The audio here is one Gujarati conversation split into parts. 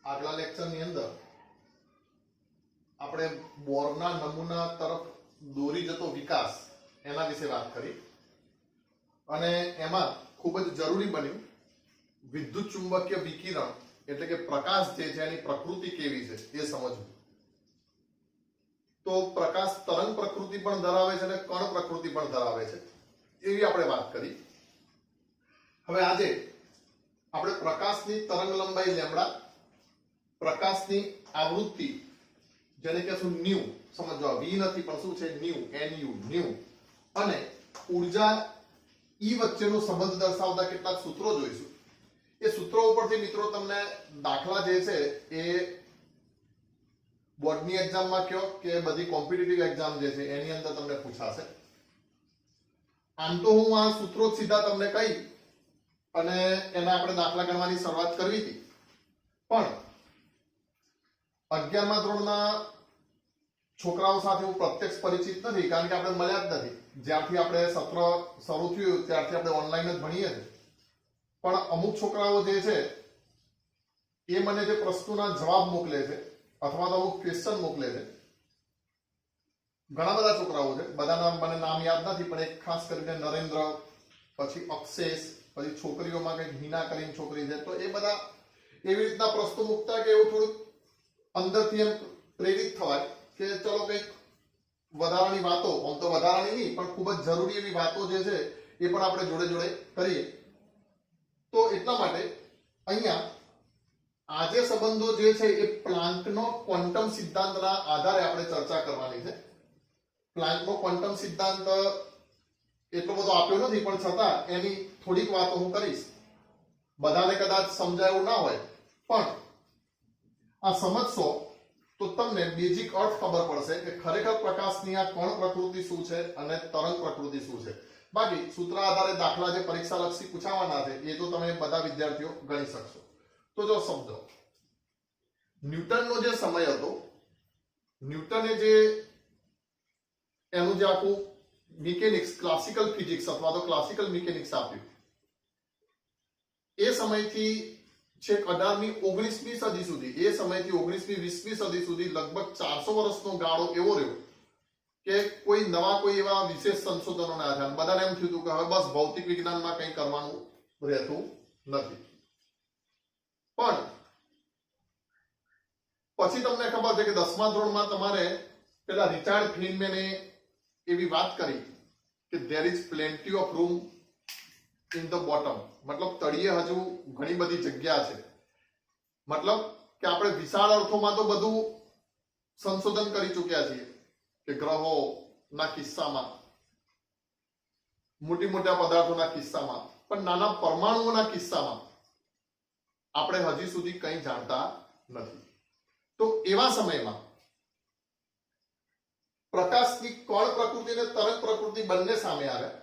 આગલા લેક્ચરની અંદર આપણે બોરના નમૂના તરફ દોરી જતો વિકાસ એના વિશે વાત કરી અને એમાં ખૂબ જ જરૂરી બન્યું વિદ્યુત ચુંબકીય વિકિરણ એટલે કે પ્રકાશ જે છે એની પ્રકૃતિ કેવી છે એ સમજવું. તો પ્રકાશ તરંગ પ્રકૃતિ પણ ધરાવે છે અને કણ પ્રકૃતિ પણ ધરાવે છે એવી આપણે વાત કરી. હવે આજે આપણે પ્રકાશની તરંગ લંબાઈ લેમ્બડા, પ્રકાશની આવૃત્તિ જેને કહેશું ન્યુ, સમજવા વી નથી પણ શું છે ન્યુ, ન્યુ, અને ઉર્જા ઈ વચ્ચેનો સંબંધ દર્શાવતા કેટલાક સૂત્રો જોઈશું. એ સૂત્રો ઉપરથી મિત્રો તમને દાખલા જે છે એ બોર્ડની એક્ઝામમાં કયો કે બધી કોમ્પિટિટિવ એક્ઝામ જે છે એની અંદર તમને પૂછાશે. આમ તો હું આ સૂત્રો સીધા તમને કહી અને એના આપણે દાખલા ગણવાની શરૂઆત કરવી હતી, પણ 11મા ધોરણના છોકરાઓ સાથે હું પ્રત્યક્ષ પરિચિત નથી કારણ કે આપણે મળ્યા જ નથી. જ્યારથી આપણે સત્ર શરૂ થયું ત્યારથી આપણે ઓનલાઈન જ ભણીએ છીએ. પણ અમુક છોકરાઓ જે છે એ મને જે પ્રશ્નોના જવાબ મોકલે છે અથવા તો અમુક ક્વેશ્ચન મોકલે છે, ઘણા બધા છોકરાઓ છે, બધાના મને નામ યાદ નથી, પણ એક ખાસ કરીને નરેન્દ્ર, પછી અક્ષેશ, પછી છોકરીઓમાં કંઈક હિના કરીને છોકરી છે, તો એ બધા એવી રીતના પ્રશ્નો મૂકતા કે એવું થોડુંક અંદરથી એમ પ્રેરિત થવાય કે ચલો કંઈક વધારાની વાતો, આમ તો વધારાની નહીં પણ ખૂબ જ જરૂરી એવી વાતો જે છે એ પણ આપણે જોડે જોડે કરીએ. તો એટલા માટે અહીંયા આ જે સંબંધો જે છે એ પ્લાન્કનો ક્વોન્ટમ સિદ્ધાંતના આધારે આપણે ચર્ચા કરવાની છે. પ્લાન્કનો ક્વોન્ટમ સિદ્ધાંત એટલો બધો આપ્યો નથી પણ છતાં એની થોડીક વાતો હું કરીશ. બધાને કદાચ સમજાયું ના હોય પણ આ સમજશો તો તમને બેઝિક અર્થ ખબર પડશે કે ખરેખર પ્રકાશની આ કણ પ્રકૃતિ શું છે અને તરંગ પ્રકૃતિ શું છે. બાકી સૂત્ર આધારે દાખલા જે પરીક્ષા લક્ષી પૂછાવાના છે એ તો તમે બધા વિદ્યાર્થીઓ ગણી શકશો. તો જો સમજો, ન્યૂટનનો જે સમય હતો, ન્યૂટને જે એનું જે આખું મિકેનિક્સ, ક્લાસિકલ ફિઝિક્સ અથવા તો ક્લાસિકલ મિકેનિક્સ આપ્યું, એ સમયથી છેક 18મી 19મી સદી સુધી, એ સમયથી 19મી 20મી સદી સુધી લગભગ 400 વર્ષનો ગાળો એવો રહ્યો કે કોઈ નવા કોઈ એવા વિશેષ સંશોધનો ના થયા. બધાને એમ થયું હતું કે હવે બસ ભૌતિક વિજ્ઞાનમાં કંઈ કરવાનું રહેતું નથી. પણ પછી તમને ખબર છે કે 10મા ધોરણમાં તમારે પેલા રિચાર્ડ ફીનમેને એવી વાત કરી કે there is plenty of room in the bottom, મતલબ તળિયે હજુ ઘણી બધી જગ્યા છે. મતલબ કે આપણે વિશાળ અર્થોમાં તો બધું સંશોધન કરી ચૂક્યા છીએ કે ગ્રહો ના કિસ્સામાં, મોટી મોટા પદાર્થોના કિસ્સામાં, પણ નાના પરમાણુઓના કિસ્સામાં આપણે હજી સુધી કંઈ જાણતા નથી. તો એવા સમયમાં પ્રકાશની કણ પ્રકૃતિ અને તરંગ પ્રકૃતિ બંને સામે આવ્યા.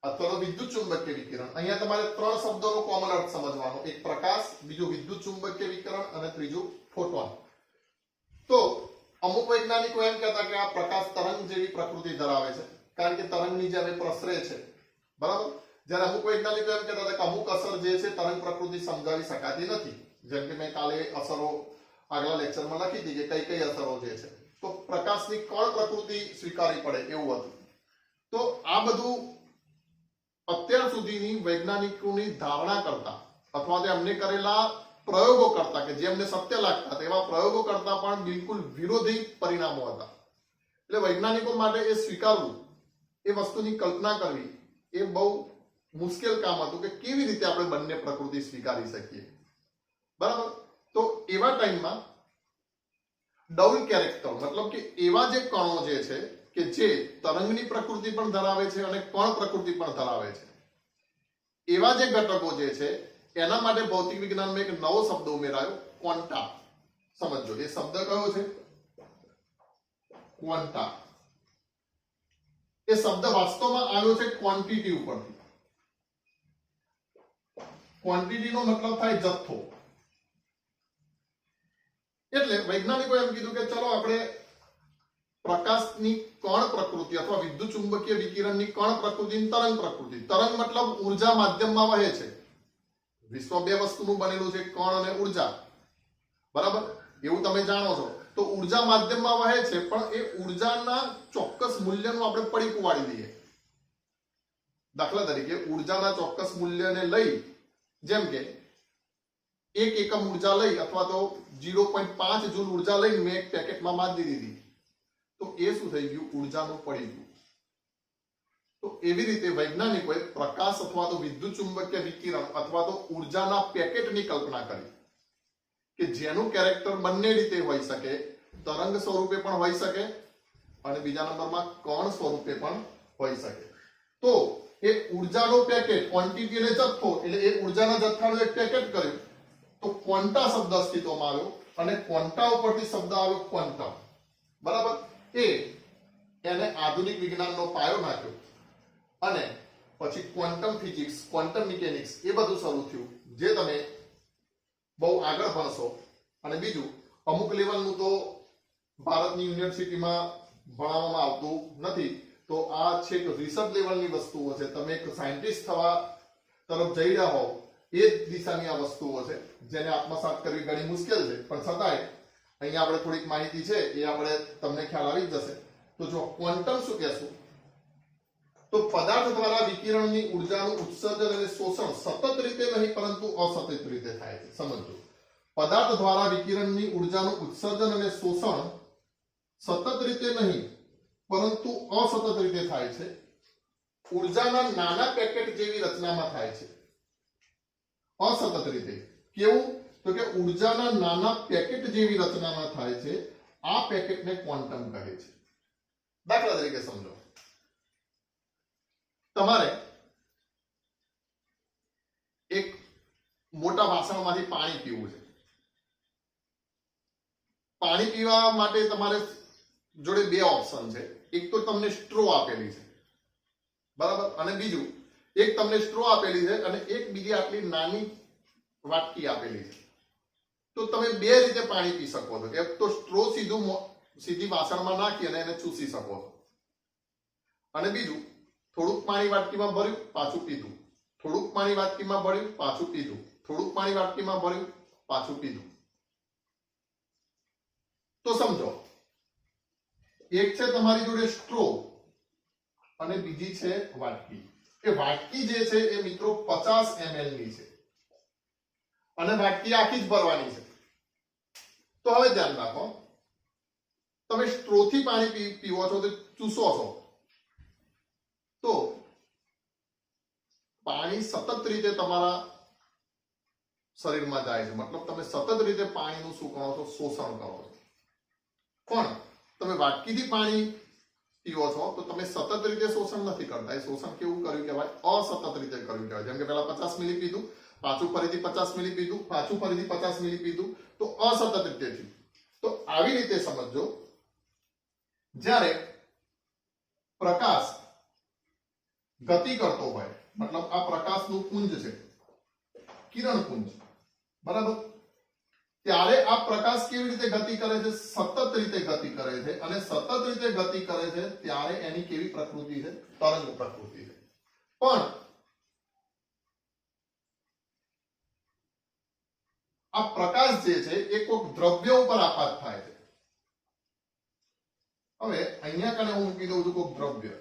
અથવા તો વિદ્યુત ચુંબકીય વિકિરણ. અહીંયા તમારે 3 શબ્દોનો કોમન અર્થ સમજવાનો, એક પ્રકાશ, બીજું વિદ્યુત ચુંબકીય વિકિરણ અને ત્રીજું ફોટોન. તો અમુક વૈજ્ઞાનિકો એમ કહેતા કે આ પ્રકાશ તરંગ જેવી પ્રકૃતિ ધરાવે છે કારણ કે તરંગની જેમ પ્રસરે છે, બરાબર. જ્યારે અમુક વૈજ્ઞાનિકો એમ કહેતા હતા કે અમુક અસર જે છે તરંગ પ્રકૃતિ સમજાવી શકાતી નથી. જેમ કે મેં કાલે અસરો આગલા લેક્ચરમાં લખી હતી કે કઈ કઈ અસરો જે છે, તો પ્રકાશની કણ પ્રકૃતિ સ્વીકારવી પડે એવું હતું. તો આ બધું અત્યાર સુધીની વૈજ્ઞાનિકોની ધારણા કરતા અથવા તો એમને કરેલા પ્રયોગો કરતા કે જે એમને સત્ય લાગતા તેવા પ્રયોગો કરતા પણ બિલકુલ વિરોધી પરિણામો હતા. એટલે વૈજ્ઞાનિકો માટે એ સ્વીકારવું, એ વસ્તુની કલ્પના કરવી એ બહુ મુશ્કેલ કામ હતું કે કેવી રીતે આપણે બંને પ્રકૃતિ સ્વીકારી શકીએ, બરાબર. તો એવા ટાઈમમાં ડબલ કેરેક્ટર, મતલબ કે એવા જે કણો જે છે કે જે તરંગની પ્રકૃતિ પણ ધરાવે છે અને કણ પ્રકૃતિ પણ ધરાવે છે, એવા જે ઘટકો જે છે એના માટે ભૌતિક વિજ્ઞાનમાં એક નવો શબ્દ ઉમેરાયો, ક્વોન્ટા. સમજો એ શબ્દ કયો છે? ક્વોન્ટા. એ શબ્દ વાસ્તવમાં આવ્યો છે ક્વોન્ટિટી ઉપરથી. ક્વોન્ટિટીનો મતલબ થાય જથ્થો. એટલે વૈજ્ઞાનિકો એમ કીધું કે ચલો આપણે પ્રકાશની કણ પ્રકૃતિ અથવા વિદ્યુત ચુંબકીય વિકિરણની કણ પ્રકૃતિ, તરંગ પ્રકૃતિ. તરંગ મતલબ ઉર્જા માધ્યમમાં વહે છે. વિશ્વ બે વસ્તુનું બનેલું છે, કણ અને ઉર્જા. બરાબર, એવું તમે જાણો છો. તો ઉર્જા માધ્યમમાં વહે છે, પણ એ ઉર્જાના ચોક્કસ મૂલ્યનું આપણે પડીકું વાળી દઈએ. દાખલા તરીકે ઉર્જાના ચોક્કસ મૂલ્યને લઈ, જેમ કે 1 એકમ ઉર્જા લઈ અથવા તો 0.5 જૂલ ઉર્જા લઈને મેં એક પેકેટમાં બાંધી દીધી, તો એ શું થઈ ગયું? ઉર્જાનું પડીકું. તો એવી રીતે વૈજ્ઞાનિકોએ પ્રકાશ અથવા તો વિદ્યુત ચુંબકીય વિકિરણ અથવા તો ઉર્જાના પેકેટની કલ્પના કરી કે જેનું કેરેક્ટર બંને રીતે હોઈ શકે, તરંગ સ્વરૂપે પણ હોઈ શકે અને બીજા નંબરમાં કણ સ્વરૂપે પણ હોઈ શકે. તો એ ઉર્જાનો પેકેટ, ક્વોન્ટિટી એટલે જથ્થો, એટલે એ ઉર્જાના જથ્થાનું એક પેકેટ કર્યું, તો ક્વોન્ટા શબ્દ અસ્તિત્વમાં આવ્યો અને ક્વોન્ટા ઉપરથી શબ્દ આવ્યો ક્વોન્ટમ. બરાબર, એને આધુનિક વિજ્ઞાનનો પાયો નાખ્યો અને પછી ક્વોન્ટમ ફિઝિક્સ, ક્વોન્ટમ મિકેનિક્સ એ બધું શરૂ થયું, જે તમે બહુ આગળ ભણશો. અને બીજું, અમુક લેવલનું તો ભારતની યુનિવર્સિટીમાં ભણાવવામાં આવતું નથી, તો આ છે કે રિસર્ચ લેવલની વસ્તુઓ છે. તમે એક સાયન્ટિસ્ટ થવા તરફ જઈ રહ્યા હોવ એ જ દિશાની આ વસ્તુઓ છે, જેને આત્મસાત કરવી ઘણી મુશ્કેલ છે, પણ છતાંય અહીંયા આપણે થોડીક માહિતી છે એ આપણે તમને ખ્યાલ આવી જ જશે. તો જો ક્વોન્ટમ શું કહેશું, તો પદાર્થ દ્વારા વિકિરણની ઉર્જાનું ઉત્સર્જન અને શોષણ સતત રીતે નહીં પરંતુ અસતત રીતે થાય છે. સમજો, પદાર્થ દ્વારા વિકિરણની ઉર્જાનું ઉત્સર્જન અને શોષણ સતત રીતે નહીં પરંતુ અસતત રીતે થાય છે. ઉર્જાના નાના પેકેટ જેવી રચનામાં થાય છે. અસતત રીતે કેવું? તો કે ઉર્જાના નાના પેકેટ જેવી રચનામાં થાય છે. આ પેકેટને ક્વોન્ટમ કહે છે. દાખલા તરીકે સમજો, તમારે એક મોટા વાસણમાંથી પાણી પીવું છે. પાણી પીવા માટે તમારે જોડે બે ઓપ્શન છે. એક તો તમને સ્ટ્રો આપેલી છે, બરાબર, અને બીજું એક તમને સ્ટ્રો આપેલી છે અને એક બીજી આટલી નાની વાટકી આપેલી છે. તો તમે બે રીતે પાણી પી શકો છો. એક તો સ્ટ્રો સીધી વાસણમાં નાખી અને એને ચૂસી શકો છો, અને બીજું થોડુંક પાણી વાટકીમાં ભર્યું, પાછું પીધું, થોડુંક પાણી વાટકીમાં ભર્યું, પાછું પીધું, થોડુંક પાણી વાટકીમાં ભર્યું, પાછું પીધું. તો સમજો, એક છે તમારી જોડે સ્ટ્રો અને બીજી છે વાટકી. એ વાટકી જે છે એ મિત્રો 50 ml ની છે અને વાટકી આખી જ ભરવાની છે. તો હવે ધ્યાન રાખો, તમે સ્ટ્રોથી પાણી પીવો છો તો ચૂસો છો, તો પાણી સતત રીતે તમારા શરીરમાં જાય છે. મતલબ તમે સતત રીતે પાણીનું શું કરો છો? શોષણ કરો છો. પણ તમે વાટકીથી પાણી પીવો છો તો તમે સતત રીતે શોષણ નથી કરતા. એ શોષણ કેવું કર્યું કહેવાય? અસતત રીતે કર્યું કહેવાય. જેમ કે પહેલા 50 મિલી પીધું, પાછું ફરીથી 50 મિલી પીધું, પાછું ફરીથી 50 મિલી પીધું, તો અસતત રીતે થયું. તો આવી રીતે સમજો, જ્યારે પ્રકાશ ગતિ કરતો હોય, મતલબ આ પ્રકાશનું પુંજ છે, કિરણ પુંજ, બરાબર, ત્યારે આ પ્રકાશ કેવી રીતે ગતિ કરે છે? સતત રીતે ગતિ કરે છે. અને સતત રીતે ગતિ કરે છે ત્યારે એની કેવી પ્રકૃતિ છે? તરંગ પ્રકૃતિ છે. પણ આ પ્રકાશ જે છે એ કોઈક દ્રવ્ય ઉપર આપાત થાય છે. હવે અહીંયા કને હું મૂકી દઉં છું કોઈક દ્રવ્ય.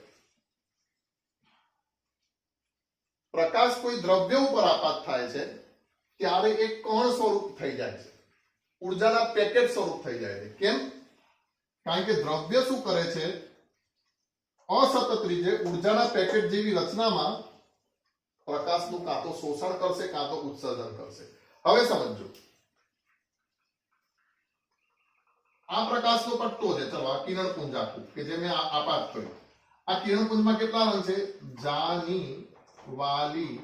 પ્રકાશ કોઈ દ્રવ્ય ઉપર આપાત થાય છે ત્યારે એ કણ સ્વરૂપ થઈ જાય છે, ઉર્જાના પેકેટ સ્વરૂપ થઈ જાય છે. કેમ? કારણ કે દ્રવ્ય શું કરે છે? અસતત રીતે ઉર્જાના પેકેટ જેવી રચનામાં પ્રકાશનું કાં તો શોષણ કરશે કાં તો ઉત્સર્જન કરશે. હવે સમજો, આ પ્રકાશનો પટ્ટો છે, ચલો આ કિરણપુંજ આખું કે જે મેં આપાત કર્યું. આ કિરણપુંજમાં કેટલા રંગ છે? જાની, વાલી,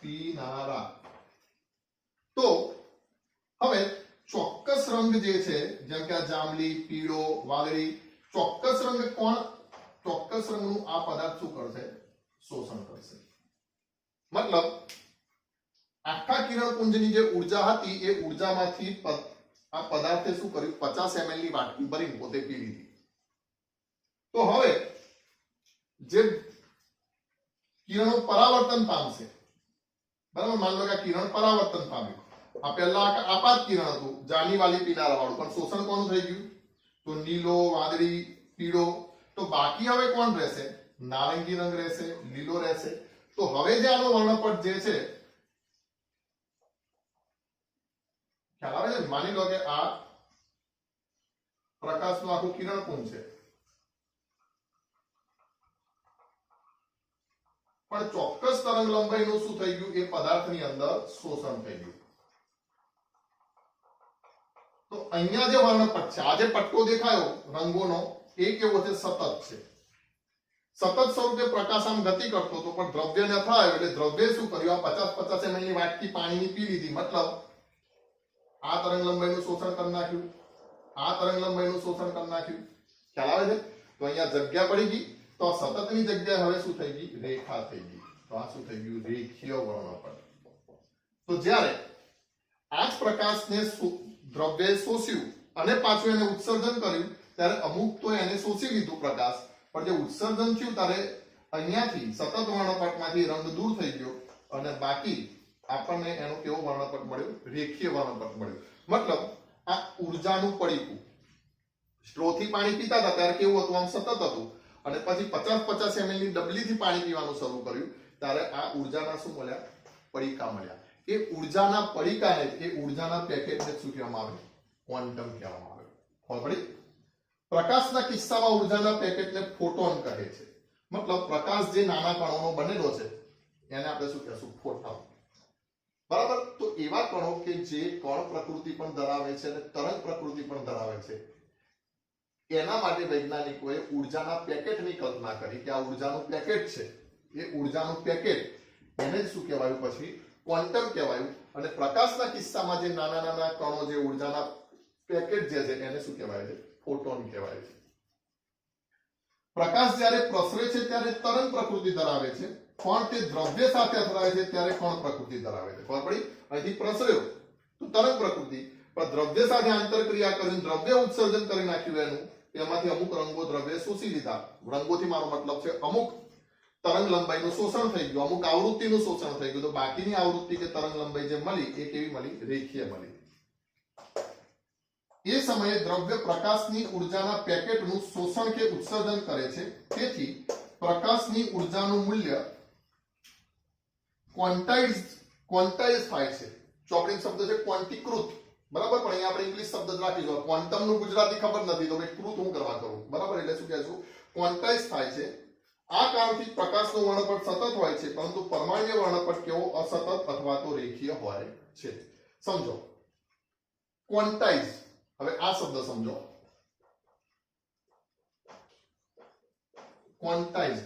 પીનારા. તો હવે ચોક્કસ રંગ જે છે, જેમ કે આ જાંબલી, પીળો, વાદળી, ચોક્કસ રંગ ચોક્કસ રંગનું આ પદાર્થ શું કરશે? શોષણ કરશે. મતલબ આખા કિરણપુંજની જે ઉર્જા હતી એ ઉર્જામાંથી આ પદાર્થે શું કર્યું? 50 ml ની વાટકી ભરીને પોતે પી લીધી. તો હવે જે કિરણો પરાવર્તન પામશે, બરાબર, માની લો કે આ કિરણ પરાવર્તન પામ્યું, આ પહેલા આપાત કિરણ હતું, જાની વાલી પીનારા વાળું, પણ શોષણ કોનું થઈ ગયું? તો નીલો, વાદળી, પીળો. તો બાકી હવે કોણ રહેશે? નારંગી રંગ રહેશે, લીલો રહેશે. તો હવે જે આનો વર્ણપટ જે છે, ખ્યાલ આવે છે? માની લો કે આ પ્રકાશનું આખું કિરણપુંજ છે, પણ ચોક્કસ તરંગ લંબાઈનું શું થઈ ગયું? એ પદાર્થની અંદર શોષણ થઈ ગયું. તો અહીંયા જે વર્ણપટ છે, આ જે પટ્ટો દેખાયો રંગોનો, એ કેવો છે? સતત છે. સતત સ્વરૂપે પ્રકાશ આમ ગતિ કરતો હતો, પણ દ્રવ્યને અથડાયો એટલે દ્રવ્ય શું કર્યું? આ 50-50 ml ની વાટકી પાણીની પી લીધી. મતલબ આ તરંગ લંબાઈનું શોષણ કરી નાખ્યું, આ તરંગ લંબાઈનું શોષણ કરી નાખ્યું. ખ્યાલ આવે છે? તો અહીંયા જગ્યા પડી ગઈ. તો સતતની જગ્યાએ હવે શું થઈ ગઈ? રેખા થઈ ગઈ. તો આ શું થઈ ગયું? રેખીય વર્ણપટ. તો જ્યારે આ જ પ્રકાશને દ્રવ્યે શોષ્યું અને પાછું એને ઉત્સર્જન કર્યું, ત્યારે અમુક તો એને શોષી લીધું પ્રકાશ, પણ જે ઉત્સર્જન થયું ત્યારે અહીંયાથી સતત વર્ણપટમાંથી રંગ દૂર થઈ ગયો અને બાકી આપણને એનો કેવો વર્ણપટ મળ્યો? રેખીય વર્ણપટ મળ્યો. મતલબ આ ઉર્જાનું પડીકું, સ્ટ્રોથી પાણી પીતા હતા ત્યારે કેવું હતું? આમ સતત હતું. અને પછી 50-50 ml ની ડબલીથી પાણી પીવાનું શરૂ કર્યું ત્યારે આ ઉર્જાના શું મળ્યા? પડીકા મળ્યા. એ ઉર્જાના પડીકાને, એ ઉર્જાના પેકેટને શું કહેવામાં આવે? ક્વોન્ટમ કહેવામાં આવે. ખબર પડી? પ્રકાશના કિસ્સામાં ઉર્જાના પેકેટને ફોટોન કહે છે. મતલબ પ્રકાશ જે નાના કણોનો બનેલો છે એને આપણે શું કહેશું? ફોટોન. બરાબર? તો એવા કણો કે જે કણ પ્રકૃતિ પણ ધરાવે છે અને તરંગ પ્રકૃતિ પણ ધરાવે છે, એના માટે વૈજ્ઞાનિકોએ ઉર્જાના પેકેટની કલ્પના કરી કે આ ઉર્જાનું પેકેટ છે. એ ઉર્જાનું પેકેટ એને જ શું કહેવાયું? પછી ક્વોન્ટમ કહેવાયું. અને પ્રકાશના કિસ્સામાં જે નાના નાના કણો, જે ઉર્જાના પેકેટ જે છે, એને શું કહેવાય છે? ફોટોન કહેવાય છે. પ્રકાશ જ્યારે પ્રસરે છે ત્યારે તરંગ પ્રકૃતિ ધરાવે છે, પણ તે દ્રવ્ય સાથે અથડાય છે ત્યારે કણ પ્રકૃતિ ધરાવે છે. ખબર પડી? અહીંથી પ્રસર્યો તો તરંગ પ્રકૃતિ, પણ દ્રવ્ય સાથે આંતરક્રિયા કરીને દ્રવ્ય ઉત્સર્જન કરી નાખ્યું એનું, એમાંથી અમુક રંગો દ્રવ્ય શોષી લીધા. રંગોથી મારો મતલબ છે અમુક તરંગ લંબાઈનું શોષણ થઈ ગયું, અમુક આવૃત્તિનું શોષણ થઈ ગયું. તો બાકીની આવૃત્તિ કે તરંગ લંબાઈ જે મળી એ કેવી મળી? રેખીય મળી. એ સમયે દ્રવ્ય પ્રકાશની ઉર્જાના પેકેટનું શોષણ કે ઉત્સર્જન કરે છે. તેથી પ્રકાશની ઉર્જાનું મૂલ્ય ક્વોન્ટાઇઝ થાય છે. ચોપડી શબ્દ છે ક્વોન્ટીકૃત. બરાબર? પણ અહીંયા આપણે ઇંગ્લિશ શબ્દ જ રાખીશું. ક્વોન્ટમનું ગુજરાતી ખબર નથી તો ભાઈ કૃત હું કરવા કરું. બરાબર? એટલે શું કહેશું? ક્વોન્ટાઇઝ થાય છે. આ કારણથી પ્રકાશનો વર્ણપટ સતત હોય છે, પરંતુ પરમાણ્વીય વર્ણપટ કેવો? અસતત અથવા તો રેખીય હોય છે. સમજો ક્વોન્ટાઇઝ. હવે આ શબ્દ સમજો. ક્વોન્ટાઇઝ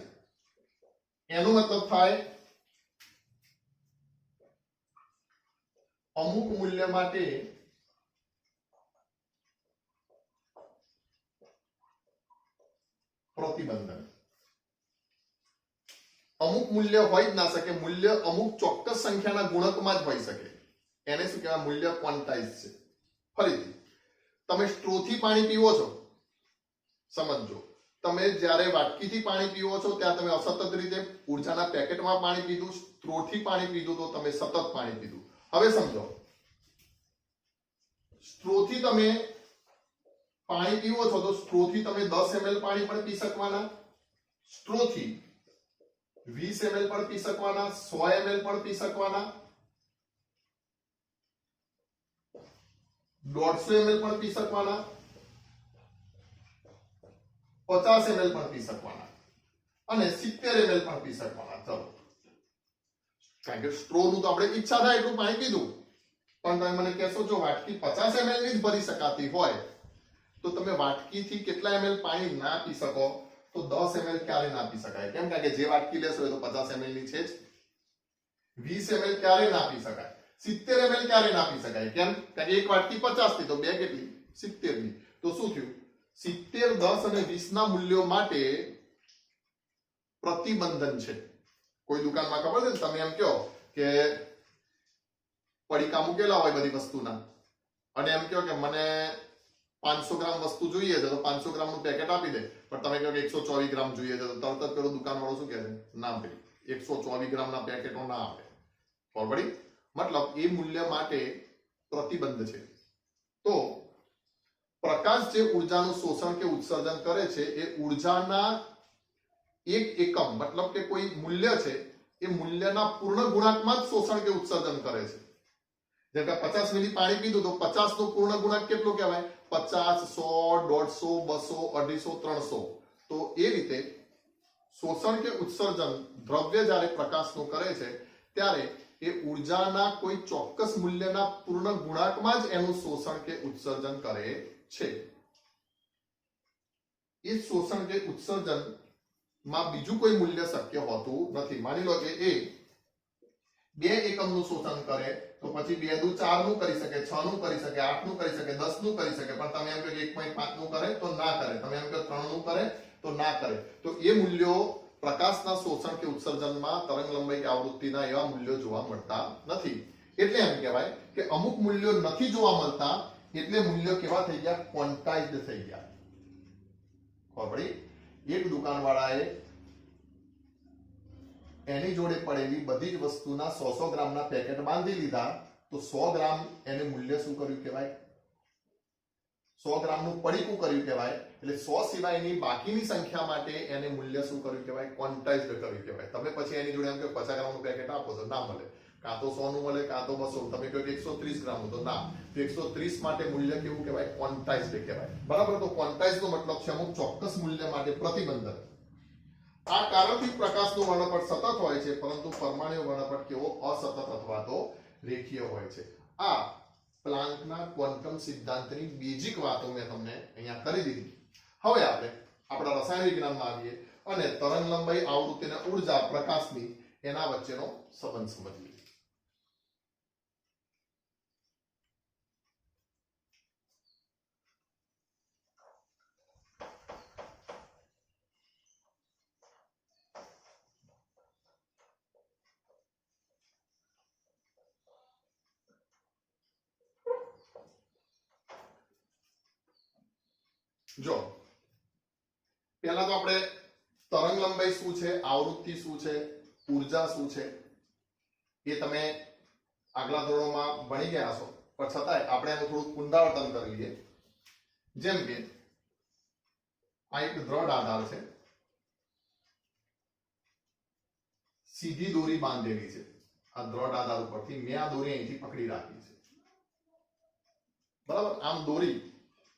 એનો મતલબ થાય અમુક મૂલ્ય માટે પ્રતિબંધન. અમુક મૂલ્ય હોય જ ના શકે. મૂલ્ય અમુક ચોક્કસ સંખ્યાના ગુણકમાં જ હોઈ શકે. એને શું કહેવાય? મૂલ્ય ક્વોન્ટાઇઝ છે. ફરીથી તમે સ્ટ્રોથી પાણી પીવો છો, સમજો. તમે જ્યારે વાટકીથી પાણી પીવો છો ત્યાં તમે અસતત રીતે ઉર્જાના પેકેટમાં પાણી પીધું, સ્ટ્રોથી પાણી પીધું તો તમે સતત પાણી પીધું. હવે સમજો, સ્ટ્રોથી તમે પાણી પીવો છો તો સ્ટ્રોથી તમે 10 ml પાણી પણ પી શકવાના, સ્ટ્રોથી 20 ml પણ પી શકવાના, 100 ml પણ પી શકવાના, 150 ml પણ પી શકવાના, 50 ml પણ પી શકવાના અને 70 ml પણ પી શકવાના. ચલો, કારણ કે સ્ટ્રો નું તો આપણે ઈચ્છા થાય એટલું પાણી પીધું, પણ તમે મને કહેશો જો વાટકી 50 ml ની જ ભરી શકાતી હોય તો તમે વાટકીથી કેટલા ml પાણી ના પી શકો? તો 10 ml ક્યારે ના પી શકાય? કેમ? કારણ કે જે વાટકી લેશો એ તો 50 ml ની છે જ. 20 ml ક્યારે ના પી શકાય? 70 ml ક્યારે ના પી શકાય? કેમ? કારણ કે એક વાટકી 50 થી તો બે કેટલી? 70 ની. તો શું થયું? 70, 10 અને 20 ના મૂલ્યો માટે પ્રતિબંધન છે. કોઈ દુકાનમાં ખબર છે તમે એમ કહો કે પડીકા મૂકેલા હોય બધી વસ્તુના અને એમ કહો કે મને 500 ગ્રામ વસ્તુ જોઈએ છે તો 500 ગ્રામ નું પેકેટ આપી દે, પણ તમે કહો કે 124 ગ્રામ જોઈએ છે તો તરત જ પેલો દુકાનવાળો શું કહે છે? ના ભાઈ, 124 ગ્રામ ના પેકેટો ના આવે. ખબર પડી? મતલબ એ મૂલ્ય માટે પ્રતિબંધ છે. તો પ્રકાશ જે ઉર્જાનું શોષણ કે ઉત્સર્જન કરે છે એ ઉર્જાના એક એકમ મતલબ કે કોઈ મૂલ્ય છે એ મૂલ્યના પૂર્ણ ગુણાંકમાં જ શોષણ કે ઉત્સર્જન કરે છે. જેમ કે 50 મિલી પાણી પીધું તો 50 નો પૂર્ણ ગુણાંક કેટલો કહેવાય? 50, 100, 150, 200, 300. તો એ રીતે શોષણ કે ઉત્સર્જન દ્રવ્ય જ્યારે પ્રકાશનું કરે છે ત્યારે એ ઉર્જાના કોઈ ચોક્કસ મૂલ્યના પૂર્ણ ગુણાંકમાં જ એનું શોષણ કે ઉત્સર્જન કરે છે. એ શોષણ કે ઉત્સર્જન માં બીજું કોઈ મૂલ્ય શક્ય હોતું નથી. માની લો કે એ 2 એકમનું શોષણ કરે તો પછી 2 દુ 4 નું કરી શકે, 6 નું કરી શકે, 8 નું કરી શકે, 10 નું કરી શકે, પણ તમે એમ કહો 1.5 નું કરે તો ના કરે, તમે એમ કહો 3 નું કરે તો ના કરે. તો એ મૂલ્યો પ્રકાશના શોષણ કે ઉત્સર્જનમાં તરંગ લંબાઈ કે આવૃત્તિના એવા મૂલ્યો જોવા મળતા નથી. એટલે એમ કહેવાય કે અમુક મૂલ્યો નથી જોવા મળતા એટલે મૂલ્યો કેવા થઈ ગયા? ક્વોન્ટાઇઝ્ડ થઈ ગયા. ખબર પડી? એક દુકાનવાળાએ એની જોડે પડેલી બધી જ વસ્તુના 100 ગ્રામના પેકેટ બાંધી લીધા તો 100 ગ્રામ એને મૂલ્ય શું કર્યું કહેવાય? 100 ગ્રામનું પડીકું કર્યું કહેવાય. એટલે 100 સિવાયની બાકીની સંખ્યા માટે એને મૂલ્ય શું કર્યું કહેવાય? ક્વોન્ટાઇઝ્ડ કર્યું કહેવાય. તમે પછી એની જોડે એમ કે 50 ગ્રામનું પેકેટ આપો તો ના મળે, કાં તો 100 નું મળે કાં તો 200. તમે કહો કે 130 ગ્રામનું તો ના, તો 130 માટે મૂલ્ય કેવું કહેવાય? ક્વોન્ટાઇઝ્ડ કહેવાય. બરાબર? તો ક્વોન્ટાઇઝ્ડ નો મતલબ છે અમુક ચોક્કસ મૂલ્ય માટે પ્રતિબંધક. આ કારણથી પ્રકાશનું વર્ણપટ સતત હોય છે પરંતુ પરમાણુ વર્ણપટ કેવો? અસતત અથવા તો રેખીય હોય છે. આ પ્લાન્કના ક્વોન્ટમ સિદ્ધાંતની બેઝિક વાતો મેં તમને અહીંયા કરી દીધી. હવે આપણે આપણા રસાયણ વિજ્ઞાનમાં આવીએ અને તરંગ લંબાઈ, આવૃત્તિ અને ઉર્જા પ્રકાશની એના વચ્ચેનો સંબંધ સમજીએ. જો પહેલા તો આપણે તરંગ લંબાઈ શું છે, આવૃત્તિ શું છે, ઉર્જા શું છે એ તમે આગલા ધોરણોમાં ભણી ગયા છો, પણ છતાંય આપણે એનું થોડું પુનરાવર્તન કરી લઈએ. જેમ કે આ એક દ્રઢ આધાર છે, સીધી દોરી બાંધેલી છે. આ દ્રઢ આધાર ઉપરથી મેં આ દોરી અહીંથી પકડી રાખી છે. બરાબર? આમ દોરી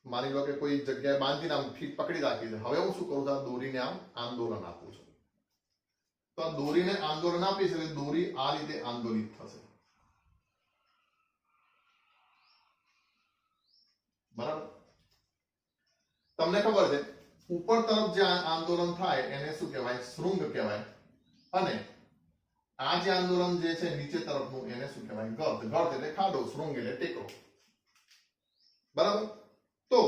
માની લો કે કોઈ જગ્યાએ બાંધીને આમ ફીટ પકડી રાખી છે. હવે હું શું કરું છું? આ દોરીને આમ આંદોલન આપું છું. તો આ દોરીને આંદોલન આપીશ એટલે દોરી આ રીતે આંદોલિત થશે. બરાબર? તમને ખબર છે ઉપર તરફ જે આંદોલન થાય એને શું કહેવાય? શૃંગ કહેવાય. અને આ જે આંદોલન જે છે નીચે તરફનું એને શું કહેવાય? ગર્ત. ગર્ત એટલે ખાડો, શૃંગ એટલે ટેકરો. બરાબર? તો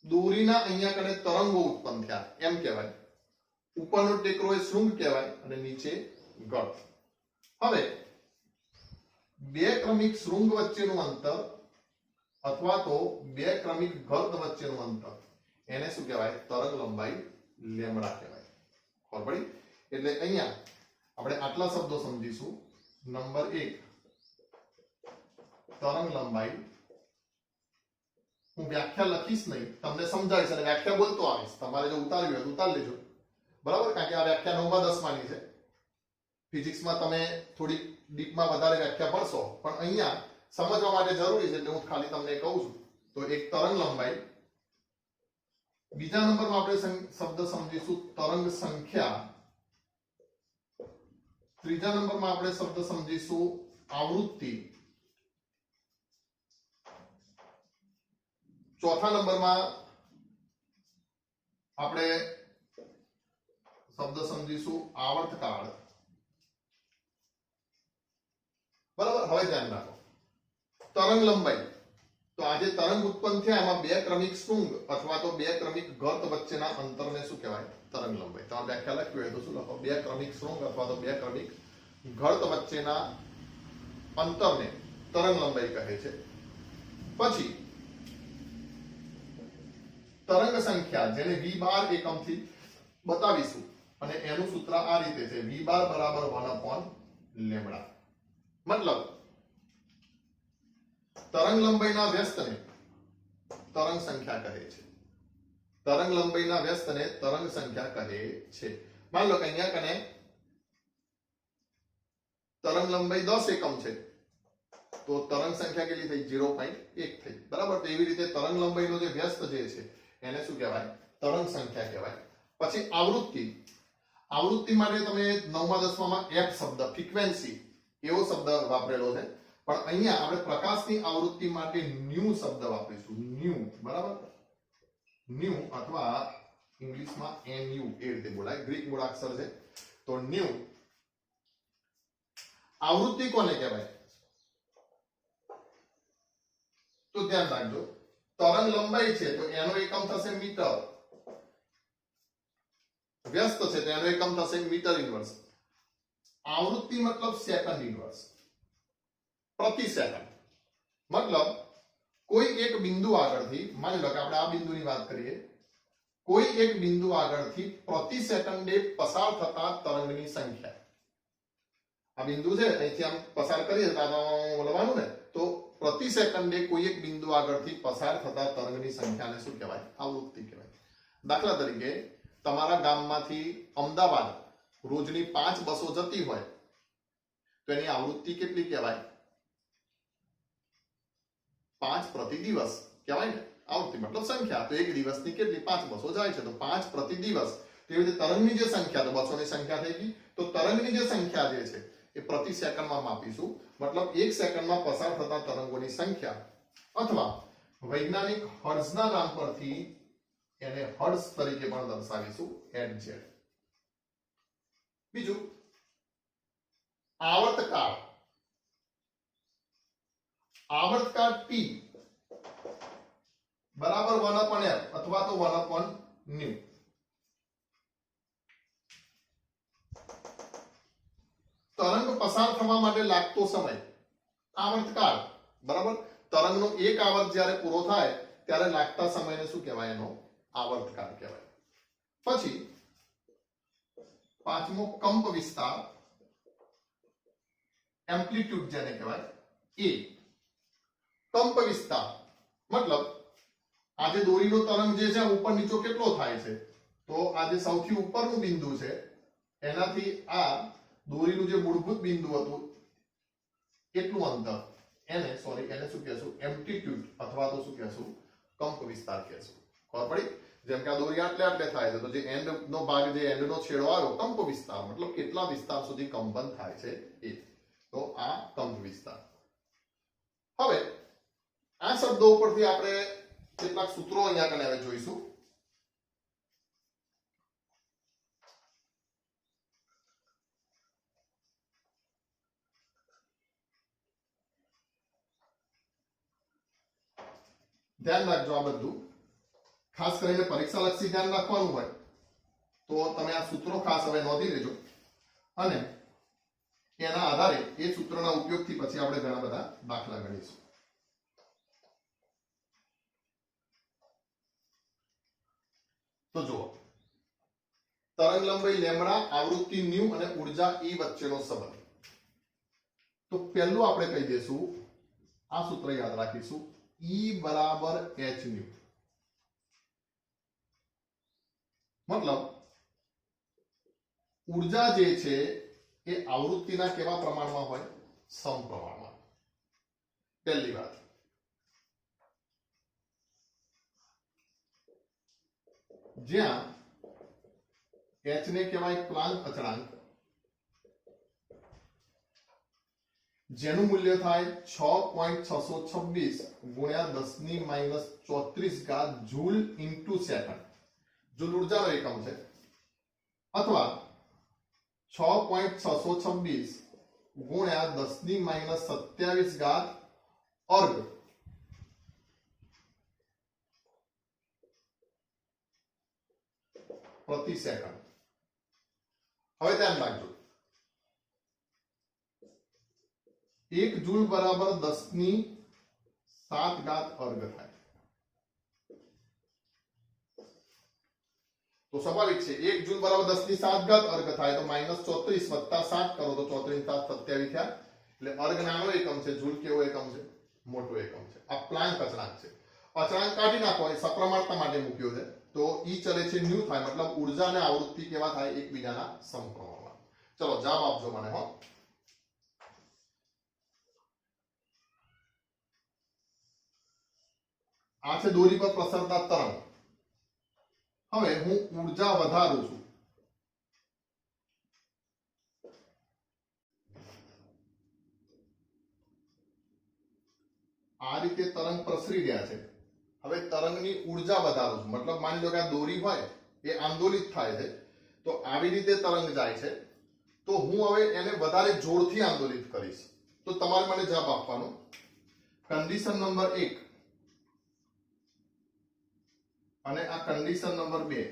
દોરીના અહીંયા કને તરંગો ઉત્પન્ન થયા એમ કહેવાય. ઉપરનો ટેકરો એ શૃંગ કહેવાય અને નીચે ગર્ત. હવે બે ક્રમિક શૃંગ વચ્ચેનું અંતર અથવા તો બે ક્રમિક ગર્ત વચ્ચેનું અંતર એને શું કહેવાય? તરંગ લંબાઈ લેમ્બડા કહેવાય. ખબર પડી? એટલે અહીંયા આપણે આટલા શબ્દો સમજીશું. નંબર 1 તરંગ લંબાઈ. હું વ્યાખ્યા લખીશ નહીં, તમને સમજાવીશ અને વ્યાખ્યા બોલતો આવીશ. તમારે જો ઉતારવી હોય તો ઉતાર લેજો. બરાબર? કારણ કે આ વ્યાખ્યા 9મા 10માની છે. ફિઝિક્સમાં તમે થોડી ડીપમાં વધારે વ્યાખ્યા ભણશો, પણ અહીંયા સમજવા માટે જરૂરી છે એટલે હું ખાલી તમને કહું છું. તો એક તરંગ લંબાઈ. બીજા નંબરમાં આપણે શબ્દ સમજીશું તરંગ સંખ્યા. ત્રીજા નંબરમાં આપણે શબ્દ સમજીશું આવૃત્તિ. ચોથા નંબરમાં આપણે શબ્દ સમજીશું આવર્તકાળ. બરાબર? હવે ધ્યાન રાખો. તરંગ લંબાઈ. તો આજે તરંગ ઉત્પન્ન થયા એમાં બે ક્રમિક શૃંગ અથવા તો બે ક્રમિક ગર્ત વચ્ચેના અંતરને શું કહેવાય? તરંગ લંબાઈ. તમે વ્યાખ્યા લખી હોય તો શું લખો? બે ક્રમિક શૃંગ અથવા તો બે ક્રમિક ગર્ત વચ્ચેના અંતરને તરંગ લંબાઈ કહે છે. પછી તરંગ સંખ્યા જેને v12 એકમથી બતાવીશું અને એનું સૂત્ર આ રીતે છે v12 = 1/λ. મતલબ तरंग लंबाईना व्यस्तने तरंग संख्या कहे छे। तरंग लंबाईना व्यस्तने तरंग संख्या कहे छे। मान लो कि अहींया कने तरंग लंबाई 10 एकम छे तो तरंग संख्या केटली थई 0.1 थई बराबर। तो एवी रीते तरंग लंबाईनो जे व्यस्त जे छे એને શું કહેવાય तरंग संख्या કહેવાય। પછી આવૃત્તિ આવૃત્તિ માટે તમે 9મા 10મામાં f શબ્દ ફ્રીક્વન્સી એવો શબ્દ વાપરેલો છે પણ અહીંયા આપણે પ્રકાશની આવૃત્તિ માટે ન્યુ શબ્દ વાપરીશું ન્યુ બરાબર। ન્યુ અથવા ઇંગ્લિશમાં nu એ રીતે બોલાય ગ્રીક મૂળાક્ષર છે તો ન્યુ। आवृत्ति कोने कहेवाय तो ध्यान રાખજો तरंग लंबाई छे तो एनो एकम थशे मीटर व्यस्त छे तो एनो एकम थशे मीटर इनवर्स। आवृत्ति मतलब सेकंड इनवर्स प्रति सेकंड मतलब कोई एक बिंदु આગળથી માની લો કે આપણે આ બિંદુની વાત કરીએ કોઈ એક બિંદુ આગળથી પ્રતિ સેકન્ડે પસાર થતા તરંગની સંખ્યા આ બિંદુ છે અહીંથી આમ પસાર કરીએ તો બોલવાનું ને તો પ્રતિ સેકન્ડે કોઈ એક બિંદુ આગળથી પસાર થતા તરંગની સંખ્યાને શું કહેવાય આવૃત્તિ કહેવાય। દાખલા તરીકે તમારા ગામમાંથી અમદાવાદ રોજની 5 બસો જતી હોય તો એની આવૃત્તિ કેટલી કહેવાય 5 પ્રતિ દિવસ કહેવાય ને। આવૃત્તિ मतलब संख्या तो एक દિવસની કેટલી 5 બસો જાય છે તો 5 પ્રતિ દિવસ। તેવી રીતે તરંગની જે સંખ્યા તો બસોની સંખ્યા થઈ ગઈ તો તરંગની જે સંખ્યા જે છે એ પ્રતિ સેકન્ડમાં માપીશું मतलब 1 સેકન્ડમાં પસાર થતા તરંગોની સંખ્યા અથવા વૈજ્ઞાનિક હર્ટ્ઝના નામ પરથી એને હર્ટ્ઝ તરીકે પણ દર્શાવીશું hz। બીજું આવર્તકાળ આવર્તકાળ t बराबर 1/f अथवा तो 1/nu। तरंग पसार थवा माटे लागतो समय आवર્તકાળ बराबर। तरंगनो एक आवર્ત જ્યારે પૂરો થાય ત્યારે લાગતા સમયને શું કહેવાય એનો આવર્તકાળ કહેવાય। પછી પાંચમો કંપ વિસ્તાર એમ્પ્લિટ્યુડ જેને કહેવાય એ। કંપ વિસ્તાર मतलब આજે દોરીનો તરંગ જે છે ઉપર નીચો કેટલો થાય છે તો આજે સૌથી ઉપરનું બિંદુ છે એનાથી આ દોરીનું જે મૂળભૂત બિંદુ હતું કેટલું અંતર એને શું કહેશું એમ્પ્લિટ્યુડ અથવા તો શું કહેશું કંપ વિસ્તાર કહેશું। ખબર પડી જેમ કે આ દોરી આટલે થાય છે તો જે એન્ડ નો ભાગ જે એન્ડ નો છેડો આવ્યો કંપ વિસ્તાર मतलब કેટલા વિસ્તાર સુધી કંપન થાય છે એ તો આ કંપ વિસ્તાર। હવે આ શબ્દો ઉપરથી આપણે કેટલાક સૂત્રો અહીંયા કને હવે જોઈશું। ધ્યાન રાખજો આ બધું ખાસ કરીને પરીક્ષા લક્ષી ધ્યાન રાખવાનું હોય તો તમે આ સૂત્રો ખાસ હવે નોંધી લેજો અને એના આધારે એ સૂત્રના ઉપયોગથી પછી આપણે ઘણા બધા દાખલા ગણીશું। तो जो तरंग लंबाई लेमड़ा आवृत्ति न्यू અને ऊर्जा E વચ્ચેનો સંબંધ તો પહેલું આપણે કહી દેશું આ સૂત્ર યાદ રાખીશું E બરાબર h न्यू मतलब ऊर्जा જે છે એ આવૃત્તિના કેવા પ્રમાણમાં હોય સમપ્રમાણમાં। પહેલી વાત જ્યાં h ને કહેવાય પ્લાન્ક અચળાંક જેનું મૂલ્ય થાય 6.626 ગુણ્યા 10⁻³ જૂલ ઇન્ટુ સેકન્ડ। જૂલ ઉર્જાનો એકમ છે અથવા 6.626 ગુણ્યા 10⁻27 અર્ગ प्रति सेकंड। હવે ધ્યાન રાખજો 1 जूल बराबर 10⁻7 अर्ग થાય તો સ્વાભાવિક છે 1 जूल बराबर 10⁻7 अर्ग થાય તો -34 + 7 કરો તો 34 × 7 = 27 થયા એટલે अर्ग નાનો એકમ છે जूल કેવો એકમ છે મોટો એકમ છે. આ પ્લાન્ક અચળાંક છે. અચળાંક કાઢી નાખો, એ સપ્રમાણતા માટે મૂક્યો છે. તો ઈ ચલે છે ન્યુ થાય, મતલબ ઉર્જા અને આવૃત્તિ કેવા થાય? એકબીજાના સમપ્રમાણમાં. ચલો જવાબ આપજો મને. હો, આ છે દોરી પર પ્રસરતા તરંગ. હવે હું ઉર્જા વધારું છું. આ રીતે તરંગ પ્રસરી રહ્યા છે. હવે તરંગની ઉર્જા વધારું છું, મતલબ માની લો કે આ દોરી હોય એ આંદોલિત થાય છે, તો આવી રીતે તરંગ જાય છે. તો હું હવે એને વધારે જોરથી આંદોલિત કરીશ. તો તમારે મને જવાબ આપવાનો. કન્ડિશન નંબર 1 અને આ કન્ડિશન નંબર 2,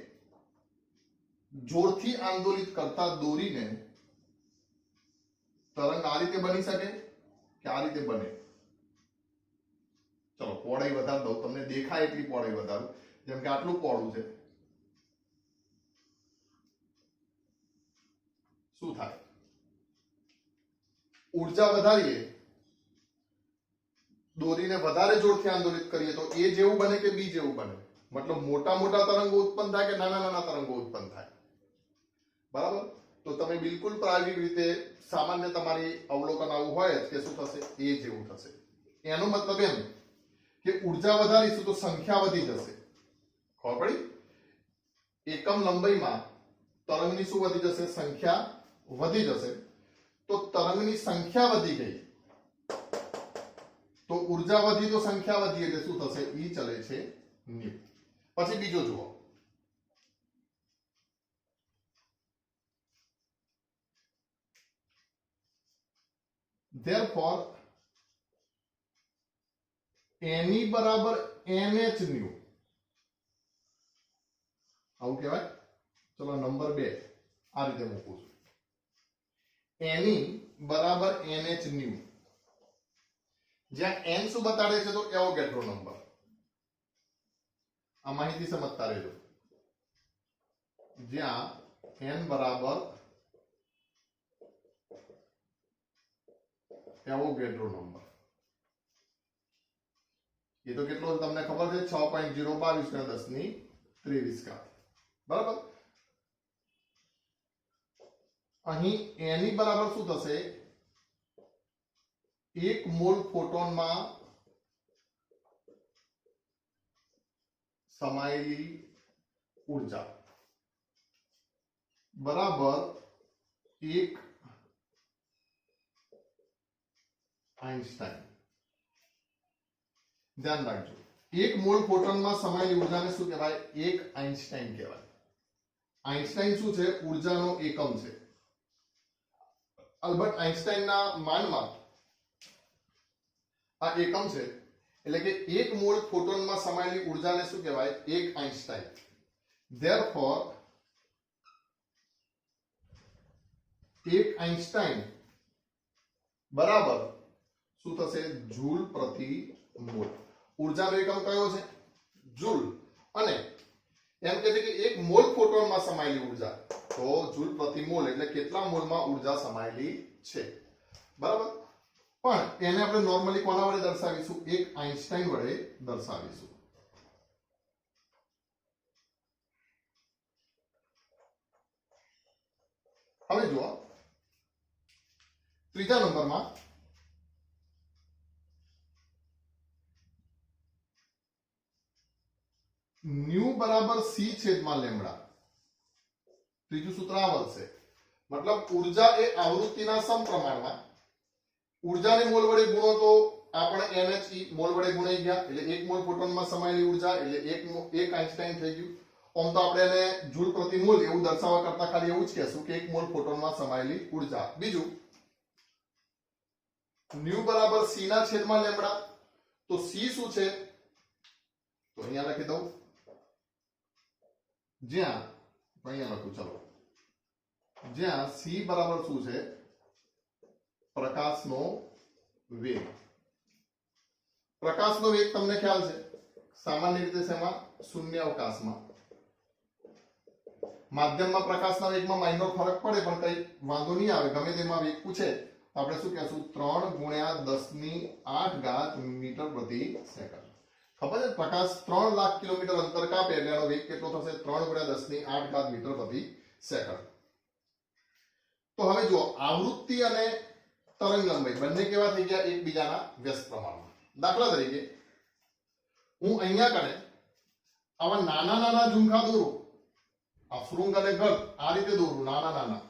જોરથી આંદોલિત કરતા દોરીને તરંગ આ રીતે બની શકે કે આ રીતે બને? ચલો પહોળાઈ વધારી દઉં, તમને દેખાય એટલી પહોળાઈ વધારું. જેમ કે આટલું પહોળું છે. શું થાય? ઉર્જા વધારીએ, દોરીને વધારે જોરથી આંદોલિત કરીએ તો એ જેવું બને કે બી જેવું બને? મતલબ મોટા મોટા તરંગો ઉત્પન્ન થાય કે નાના નાના તરંગો ઉત્પન્ન થાય? બરાબર. તો તમે બિલકુલ પ્રાયોગિક રીતે સામાન્ય તમારી અવલોકન આવું હોય કે શું થશે? એ જેવું થશે. એનો મતલબ એમ કે ઉર્જા વધારીશું તો સંખ્યા વધી જશે. ખબર પડી? એકમ લંબાઈમાં તરંગની શું વધી જશે? સંખ્યા વધી જશે. તો તરંગની સંખ્યા વધી ગઈ તો ઉર્જા વધી તો સંખ્યા વધી એટલે શું થશે? ઈ ચલે છે ન્યુ. પછી બીજો જુઓ. therefore Ne બરાબર NH ન્યુ. આવું કહેવાય? ચલો નંબર 2 આ રીતે મૂકું છું. Ne બરાબર NH ન્યુ. જ્યાં n શું બતાડે છે? તો એવોગેડ્રો નંબર. આ માહિતી સમજતા રહેજો. જ્યાં n બરાબર એવોગેડ્રો નંબર. એ તો કેટલો તમને ખબર છે? 6.022 × 10⁻23. બરાબર. અહીં n બરાબર શું થશે? 1 મોલ ફોટોનમાં સમાયેલી ઉર્જા બરાબર 1 આઇન્સ્ટાઈન. ધ્યાન રાખજો, 1 મોલ ફોટોનમાં સમાયેલી ઉર્જાને શું કહેવાય? 1 આઇન્સ્ટાઈન કહેવાય. આઇન્સ્ટાઈન શું છે? ઉર્જાનો એકમ છે. અલબત્ત આઇન્સ્ટાઈનના માનમાં આ એકમ છે, એટલે કે 1 મોલ ફોટોનમાં સમાયેલી ઉર્જાને શું કહેવાય? 1 આઇન્સ્ટાઈન. therefore 1 આઇન્સ્ટાઈન બરાબર શું થશે? જૂલ પ્રતિ મોલ. ઉર્જાનો એકમ કયો છે? જૂલ. અને એમ કહે છે કે 1 મોલ ફોટોનમાં સમાયેલી ઉર્જા, તો જૂલ પ્રતિ મોલ એટલે કેટલા મોલમાં ઉર્જા સમાયેલી છે. બરાબર. પણ એને આપણે નોર્મલી કોના વડે દર્શાવીશું? 1 આઇન્સ્ટાઈન વડે દર્શાવીશું. હવે જુઓ ત્રીજા નંબરમાં ન્યુ બરાબર સી છેદમાં લેમ્બડા. ત્રીજું સૂત્ર આ વધશે. મતલબ ઉર્જા એ આવૃત્તિના સમપ્રમાણમાં. ઉર્જાને મોલ વડે ગુણો તો આપણે NH મોલ વડે ગુણાઈ ગયા એટલે 1 મોલ ફોટોનમાં સમાયેલી ઉર્જા એટલે 1 આઇન્સ્ટાઈન થઈ ગયું. આમ તો આપણે એને જૂલ પ્રતિ મોલ એવું દર્શાવવા કરતા ખાલી એવું જ કહેશું કે 1 મોલ ફોટોનમાં સમાયેલી ઉર્જા. બીજું ન્યુ બરાબર સી ના છેદમાં લેમ્બડા. તો સી શું છે? તો અહીંયા લખી દઉં. જ્યાં અહીંયા લખું, ચલો, જ્યાં સી બરાબર શું છે? પ્રકાશનો વેગ. પ્રકાશનો વેગ તમને ખ્યાલ છે સામાન્ય રીતે શેમાં? શૂન્યાવકાશમાં. માધ્યમમાં પ્રકાશના વેગમાં માઇનોર ફરક પડે પણ કઈ વાંધો નહીં આવે, ગમે તેમાં વેગ પૂછે આપણે શું કહેશું 3 ગુણ્યા 10 ની 8 ઘાત મીટર પ્રતિ સેકન્ડ. ખબર છે પ્રકાશ 3 લાખ કિલોમીટર અંતર કાપે એટલે એનો વેગ કેટલો થશે 3 ગુણ્યા 10 ની 8 ઘાત મીટર પ્રતિ સેકન્ડ. તો હવે જો આવૃત્તિ અને તરંગ લંબાઈ બંને કેવા થઈ ગયા એકબીજાના વ્યસ્ત પ્રમાણમાં. દાખલા તરીકે હું અહીંયા કને આવા નાના નાના ઝુમખા દોરું, આ શૃંગ અને ગર્ત આ રીતે દોરું નાના નાના,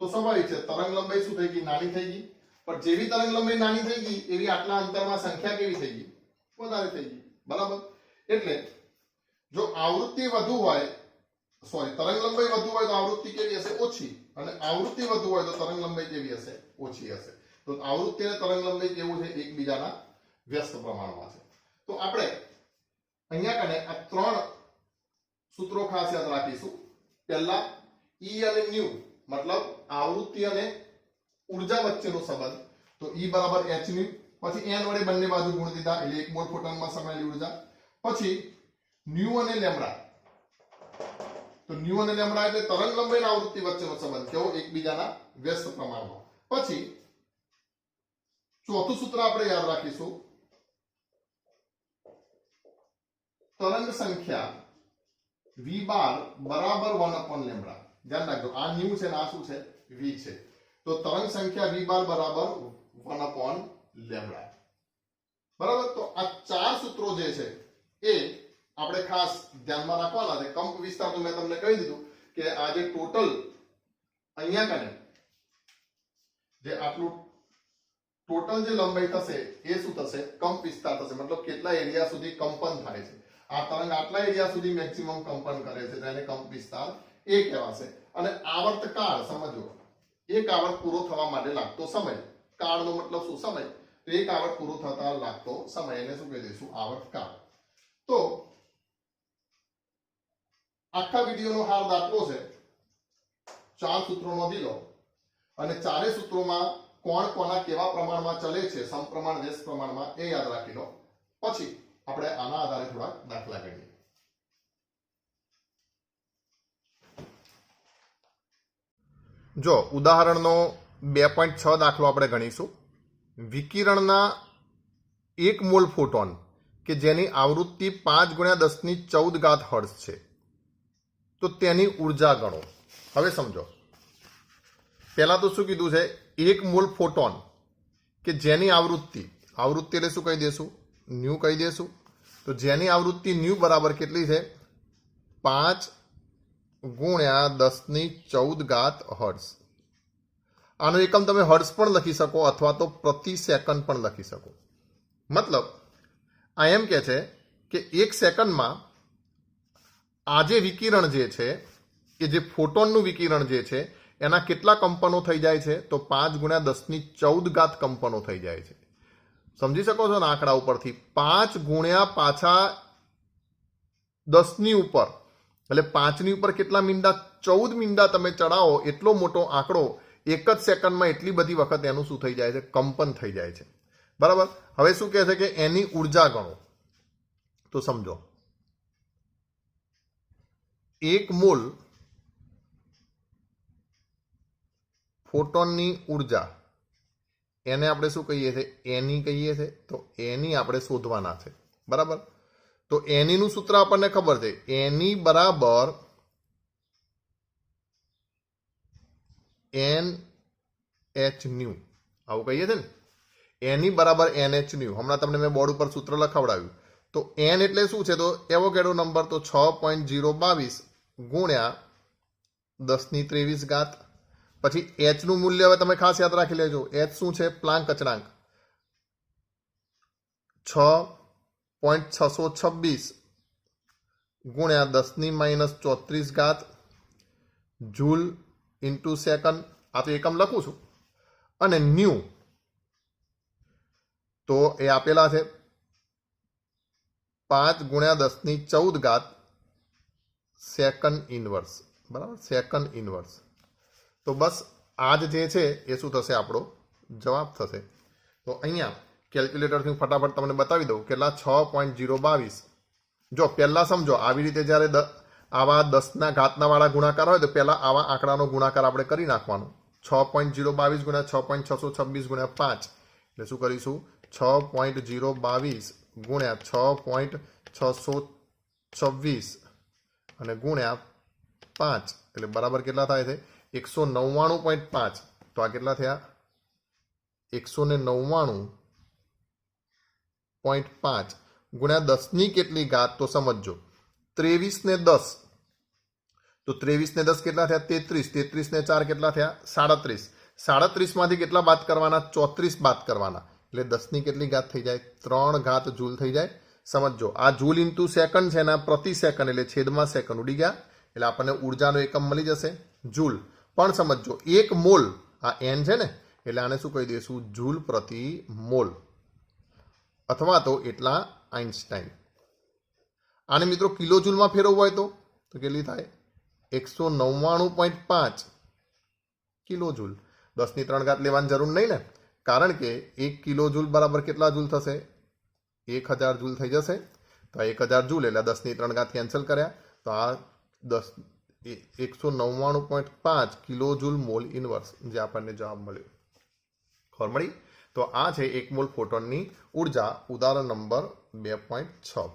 તો સ્વાભાવિક છે તરંગ લંબાઈ શું થઈ ગઈ નાની થઈ ગઈ. પણ જેવી તરંગ લંબાઈ નાની થઈ ગઈ એવી આટલા અંતરમાં સંખ્યા કેવી થઈ ગઈ વધારે થઈ ગઈ. બરાબર. એટલે જો આવૃત્તિ વધુ હોય તરંગ લંબાઈ વધુ હોય તો આવૃત્તિ કેવી હશે ઓછી, અને આવૃત્તિ વધુ હોય તો તરંગ લંબાઈ કેવી હશે ઓછી હશે. તો આવૃત્તિ અને તરંગ લંબાઈ કેવું છે એકબીજાના વ્યસ્ત પ્રમાણમાં છે. તો આપણે અહીંયા કને આ 3 સૂત્રો ખાસ યાદ રાખીશું. પહેલા E અને ન્યુ મતલબ આવૃત્તિ અને ઉર્જા વચ્ચેનો સંબંધ, તો E બરાબર h ન્યુ, પછી n વડે બંને બાજુ ગુણ દીધા એટલે 1 મોલ ફોટોનમાં સમાયેલી ઉર્જા. પછી ન્યુ અને લેમ્ડા, તો ન્યુ અને લેમ્ડા એટલે તરંગ લંબાઈ અને આવૃત્તિ વચ્ચેનો સંબંધ કેવો એકબીજાના વ્યસ્ત પ્રમાણમાં. પછી ચોથું સૂત્ર આપણે યાદ રાખીશું તરંગ સંખ્યા v બાર બરાબર 1 લેમ્ડા. ધ્યાન રાખજો આ ન્યુ છે ને આ શું છે v છે. તો તરંગ સંખ્યા v બાર બરાબર 1 લેમ્ડા. બરાબર. તો આ 4 સૂત્રો જે છે એ આપણે ખાસ ધ્યાનમાં રાખવાના છે. કંપ વિસ્તાર તો મેં તમને કહી દીધું કે આ જે ટોટલ અહીંયા કને જે આટલું ટોટલ જે લંબાઈ થશે એ શું થશે કંપ વિસ્તાર થશે. મતલબ કેટલા એરિયા સુધી કંપન થાય છે. આ તરંગ આટલા એરિયા સુધી મેક્સિમમ કંપન કરે છે તેને કંપ વિસ્તાર એ કહેવાશે. અને આવર્તકાળ સમજો, એક આવર્ત પૂરો થવા માટે લાગતો સમય, કાળનો મતલબ શું સમય, તો એક આવર્ત પૂરો થતા લાગતો સમય એને શું કહી દઈશું આવર્તકાળ. તો આખા વિડીયોનો હાર દાખલો છે 4 સૂત્રોનો દીલો, અને 4 સૂત્રોમાં કોણ કોના કેવા પ્રમાણમાં ચલે છે સમપ્રમાણ વ્યસ્ત પ્રમાણમાં એ યાદ રાખી લો. પછી આપણે આના આધારે થોડા દાખલા ગણીએ. જો ઉદાહરણનો 2.6 દાખલો આપણે ગણીશું. વિકિરણના 1 મોલ ફોટોન કે જેની આવૃત્તિ 5 ગુણ્યા 10 ની 14 ઘાત હર્ટ્ઝ છે, તો તેની ઉર્જા ગણો. હવે સમજો, પહેલા તો શું કીધું છે 1 મોલ ફોટોન કે જેની આવૃત્તિ એટલે શું કહી દેશું ન્યુ કહી દેશું. તો જેની આવૃત્તિ ન્યુ બરાબર કેટલી છે 5 ગુણ્યા 10 ની 14 ઘાત હર્ટ્ઝ. આનો એકમ તમે હર્ટ્ઝ પણ લખી શકો અથવા તો પ્રતિ સેકન્ડ પણ લખી શકો. મતલબ આ એમ કે છે કે 1 સેકન્ડમાં આ જે વિકિરણ જે છે કે જે ફોટોનનું વિકિરણ જે છે એના કેટલા કંપનો થઈ જાય છે, તો 5 ગુણ્યા 10 ની 14 ઘાત કંપનો થઈ જાય છે. સમજી શકો છો ને આંકડા ઉપરથી 5 ગુણ્યા પાછા 10 ની ઉપર એટલે 5 ની ઉપર કેટલા મીંડા 14 મીંડા તમે ચડાવો એટલો મોટો આંકડો એક જ સેકન્ડમાં એટલી બધી વખત એનું શું થઈ જાય છે કંપન થઈ જાય છે. બરાબર. હવે શું કહે છે કે એની ઉર્જા ગણો. તો સમજો 1 મોલ ફોટોનની ઉર્જા એને આપણે શું કહીએ છીએ એની કહીએ છીએ. તો એની આપણે શોધવાના છે. બરાબર. તો એની નું સૂત્ર આપણને ખબર છે એની બરાબર NH ન્યુ આવું કહીએ છીએ ને. એની બરાબર NH ન્યુ. હમણાં તમને મેં બોર્ડ ઉપર સૂત્ર લખાવડાવ્યું. તો n એટલે શું છે તો એવોગાડ્રો નંબર તો 6.022 ગુણ્યા 10 ની 23 ઘાત. પછી h નું મૂલ્ય હવે તમે ખાસ યાદ રાખી લેજો. h શું છે પ્લાન્ક અચળાંક 6.626 ગુણ્યા 10 ની -34 ઘાત જૂલ ઇન્ટુ સેકન્ડ. આ તો એકમ લખું છું. અને ન્યુ તો એ આપેલા છે 5 ગુણ્યા 10 ની 14 ઘાત સેકન્ડ ઇનવર્સ. બરાબર. Second inverse. તો બસ આ જ જે છે એ શું થશે આપણો જવાબ થશે. તો અહીંયા કેલ્ક્યુલેટરથી ફટાફટ તમને બતાવી દઉં કેટલા 6.022. જો પહેલા સમજો આવી રીતે જ્યારે આવા 10 ના ઘાતના વાળા ગુણાકાર હોય તો પહેલા આવા આંકડાનો ગુણાકાર આપણે કરી નાખવાનો. 6.022 ગુણ્યા 6.626 ગુણ્યા 5 એટલે શું કરીશું 6.022 ગુણ્યા 6.626 અને ગુણ્યા 5 એટલે બરાબર કેટલા થાય છે 199.5 તો આ કેટલા થયા 199.5 ગુણ્યા 10 ની કેટલી ઘાત તો સમજો 23 ને 10 તો 23 ને 10 કેટલા થયા 33 33 ને 4 કેટલા થયા 37 37 માંથી કેટલા બાદ કરવાના 34 બાદ કરવાના એટલે 10 ની કેટલી ઘાત થઈ જાય 3 ઘાત જૂલ થઈ જાય સમજો આ જૂલ ઇન્ટુ સેકન્ડ છે ને પ્રતિ સેકન્ડ એટલે છેદમાં સેકન્ડ ઉડી ગયા એટલે આપણને ઉર્જાનો એકમ મળી જશે જૂલ પણ સમજો 1 મોલ આ n છે ને એટલે આને શું કહી દઈશું જૂલ પ્રતિ મોલ અથવા તો એટલા આઇન્સ્ટાઇન આને મિત્રો કિલો જૂલમાં ફેરવવું હોય તો કેટલી થાય 199.5 કિલો જૂલ 10 ની 3 ઘાત લેવાની જરૂર નહીં ને કારણ કે 1 કિલો જૂલ બરાબર કેટલા જૂલ થશે 1000 જૂલ થઈ જશે તો 1000 જૂલ એટલે 10 ની 3 ઘાત કેન્સલ કર્યા તો આ 199.5 કિલો જૂલ મોલ ઇનવર્સ જે આપણને જવાબ મળ્યો ખબર મળી તો આ છે 1 મોલ ફોટોનની ઉર્જા ઉદાહરણ નંબર 2.6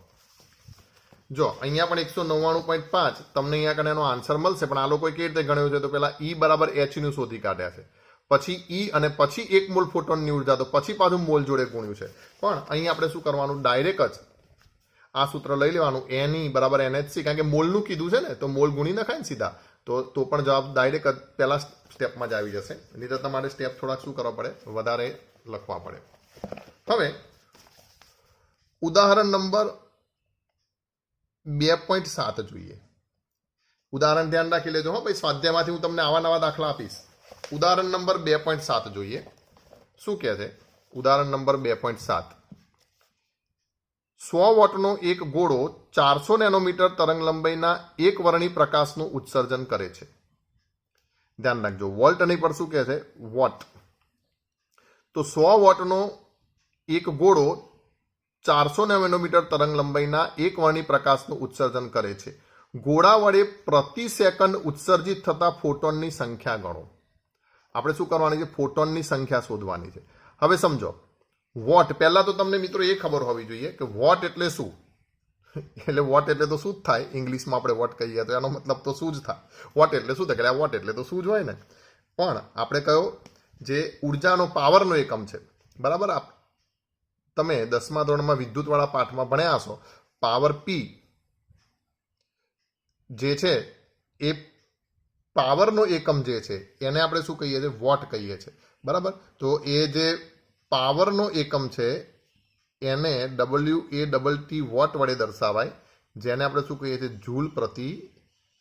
જો અહીંયા પણ 199.5 તમને અહીંયા કને એનો આન્સર મળશે પણ આ લોકોએ કેવી રીતે ગણ્યો છે તો પહેલા E બરાબર H નું શોધી કાઢ્યા છે પછી E અને પછી 1 મોલ ફોટોનની ઉર્જા તો પછી પાછું મોલ જોડે ગુણ્યું છે પણ અહીં આપણે શું કરવાનું ડાયરેક્ટ જ આ સૂત્ર લઈ લેવાનું Ne બરાબર NHC કારણ કે મોલનું કીધું છે ને તો મોલ ગુણી નખાય ને સીધા તો પણ જવાબ ડાયરેક્ટ જ પહેલા સ્ટેપમાં જ આવી જશે નહીં તો તમારે સ્ટેપ થોડાક શું કરવા પડે વધારે લખવા પડે હવે ઉદાહરણ નંબર 2.7 જોઈએ ઉદાહરણ ધ્યાન રાખી લેજો હો ભાઈ સ્વાધ્યાયમાંથી હું તમને આવા નવા દાખલા આપીશ ઉદાહરણ નંબર 2.7 જોઈએ શું કહે છે ઉદાહરણ નંબર 2.7 100 વોટનો એક ગોળો 400 નેનોમીટર તરંગ લંબાઈના એક વર્ણી પ્રકાશનું ઉત્સર્જન કરે છે ધ્યાન રાખજો વોલ્ટ નહીં પર શું કહે છે વોટ તો 100 વોટનો એક ગોળો 400 નેનોમીટર તરંગ લંબાઈના એક વર્ણી પ્રકાશનું ઉત્સર્જન કરે છે ગોળા વડે પ્રતિ સેકન્ડ ઉત્સર્જિત થતા ફોટોનની સંખ્યા ગણો આપણે શું કરવાની છે ફોટોનની સંખ્યા શોધવાની છે હવે સમજો વોટ પહેલા તો તમને મિત્રો એ ખબર હોવી જોઈએ કે વોટ એટલે શું એટલે વોટ એટલે તો શું જ થાય ઇંગ્લિશમાં આપણે વોટ કહીએ તો એનો મતલબ તો શું જ થાય વોટ એટલે શું થાય વોટ એટલે તો શું જ હોય ને પણ આપણે કયો જે ઉર્જાનો પાવરનો એકમ છે બરાબર તમે 10મા ધોરણમાં વિદ્યુતવાળા પાઠમાં ભણ્યા હશો પાવર P જે છે એ પાવરનો એકમ જે છે એને આપણે શું કહીએ છીએ વોટ કહીએ છીએ બરાબર તો એ જે પાવરનો એકમ છે એને WATT વોટ વડે દર્શાવાય જેને આપણે શું કહીએ છીએ જૂલ પ્રતિ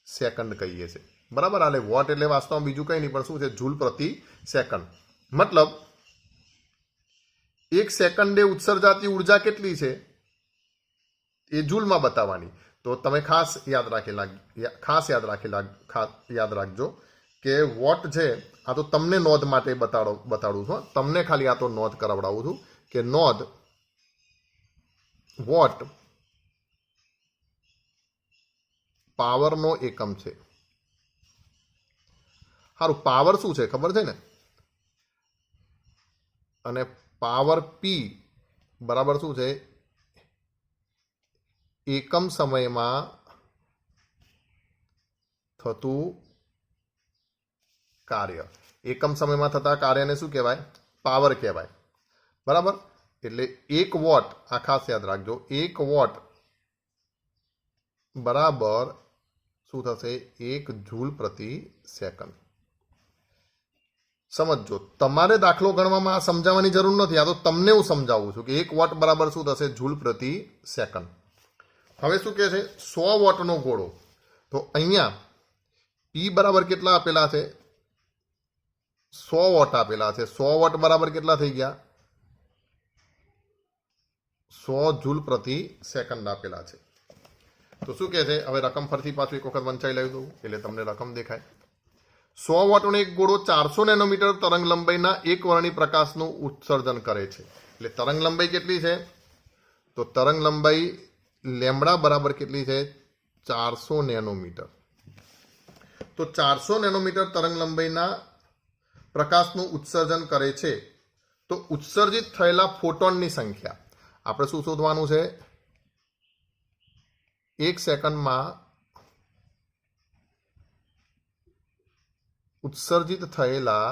સેકન્ડ કહીએ છીએ બરાબર એટલે વોટ એટલે વાસ્તવમાં બીજું કંઈ નહીં પણ શું છે જૂલ પ્રતિ સેકન્ડ મતલબ એક સેકન્ડે ઉત્સર્જાતી ઉર્જા કેટલી છે એ જૂલમાં બતાવવાની તો તમે ખાસ યાદ રાખજો કે વોટ છે આ તો તમને નોંધ માટે બતાડું છું તમને ખાલી આ તો નોંધ કરાવડાવું છું કે નોંધ વોટ પાવરનો એકમ છે સારું પાવર શું છે ખબર છે ને અને પાવર P બરાબર શું છે એકમ સમયમાં થતું કાર્ય એકમ સમયમાં થતા કાર્યને શું કહેવાય પાવર કહેવાય બરાબર એટલે 1 વોટ આ ખાસ યાદ રાખજો 1 વોટ બરાબર શું થશે 1 જૂલ પ્રતિ સેકન્ડ સમજો તમારે દાખલો ગણવામાં આ સમજાવવાની જરૂર નથી આ તો તમને હું સમજાવું છું કે 1 વોટ બરાબર શું થશે જૂલ પ્રતિ સેકન્ડ હવે શું કહે છે 100 વોટનો ગોળો તો અહીંયા P બરાબર કેટલા આપેલા છે 100 વોટ આપેલા છે 100 વોટ બરાબર કેટલા થઈ ગયા 100 જૂલ પ્રતિ સેકન્ડ આપેલા છે તો શું કહે છે હવે રકમ ફરતી પાછું એક વખત વંચાઈ લાવી દઉં એટલે તમને રકમ દેખાય 100 વોટનો એક ગોળો 400 નેનોમીટર તરંગ લંબાઈના એક વર્ણી પ્રકાશનું ઉત્સર્જન કરે છે એટલે તરંગ લંબાઈ કેટલી છે તો તરંગ લંબાઈ લેમ્બડા બરાબર કેટલી છે 400 નેનોમીટર તો 400 નેનોમીટર તરંગ લંબાઈના પ્રકાશનું ઉત્સર્જન કરે છે તો ઉત્સર્જિત થયેલા ફોટોનની સંખ્યા આપણે શું શોધવાનું છે? 1 સેકન્ડમાં ઉત્સર્જિત થયેલા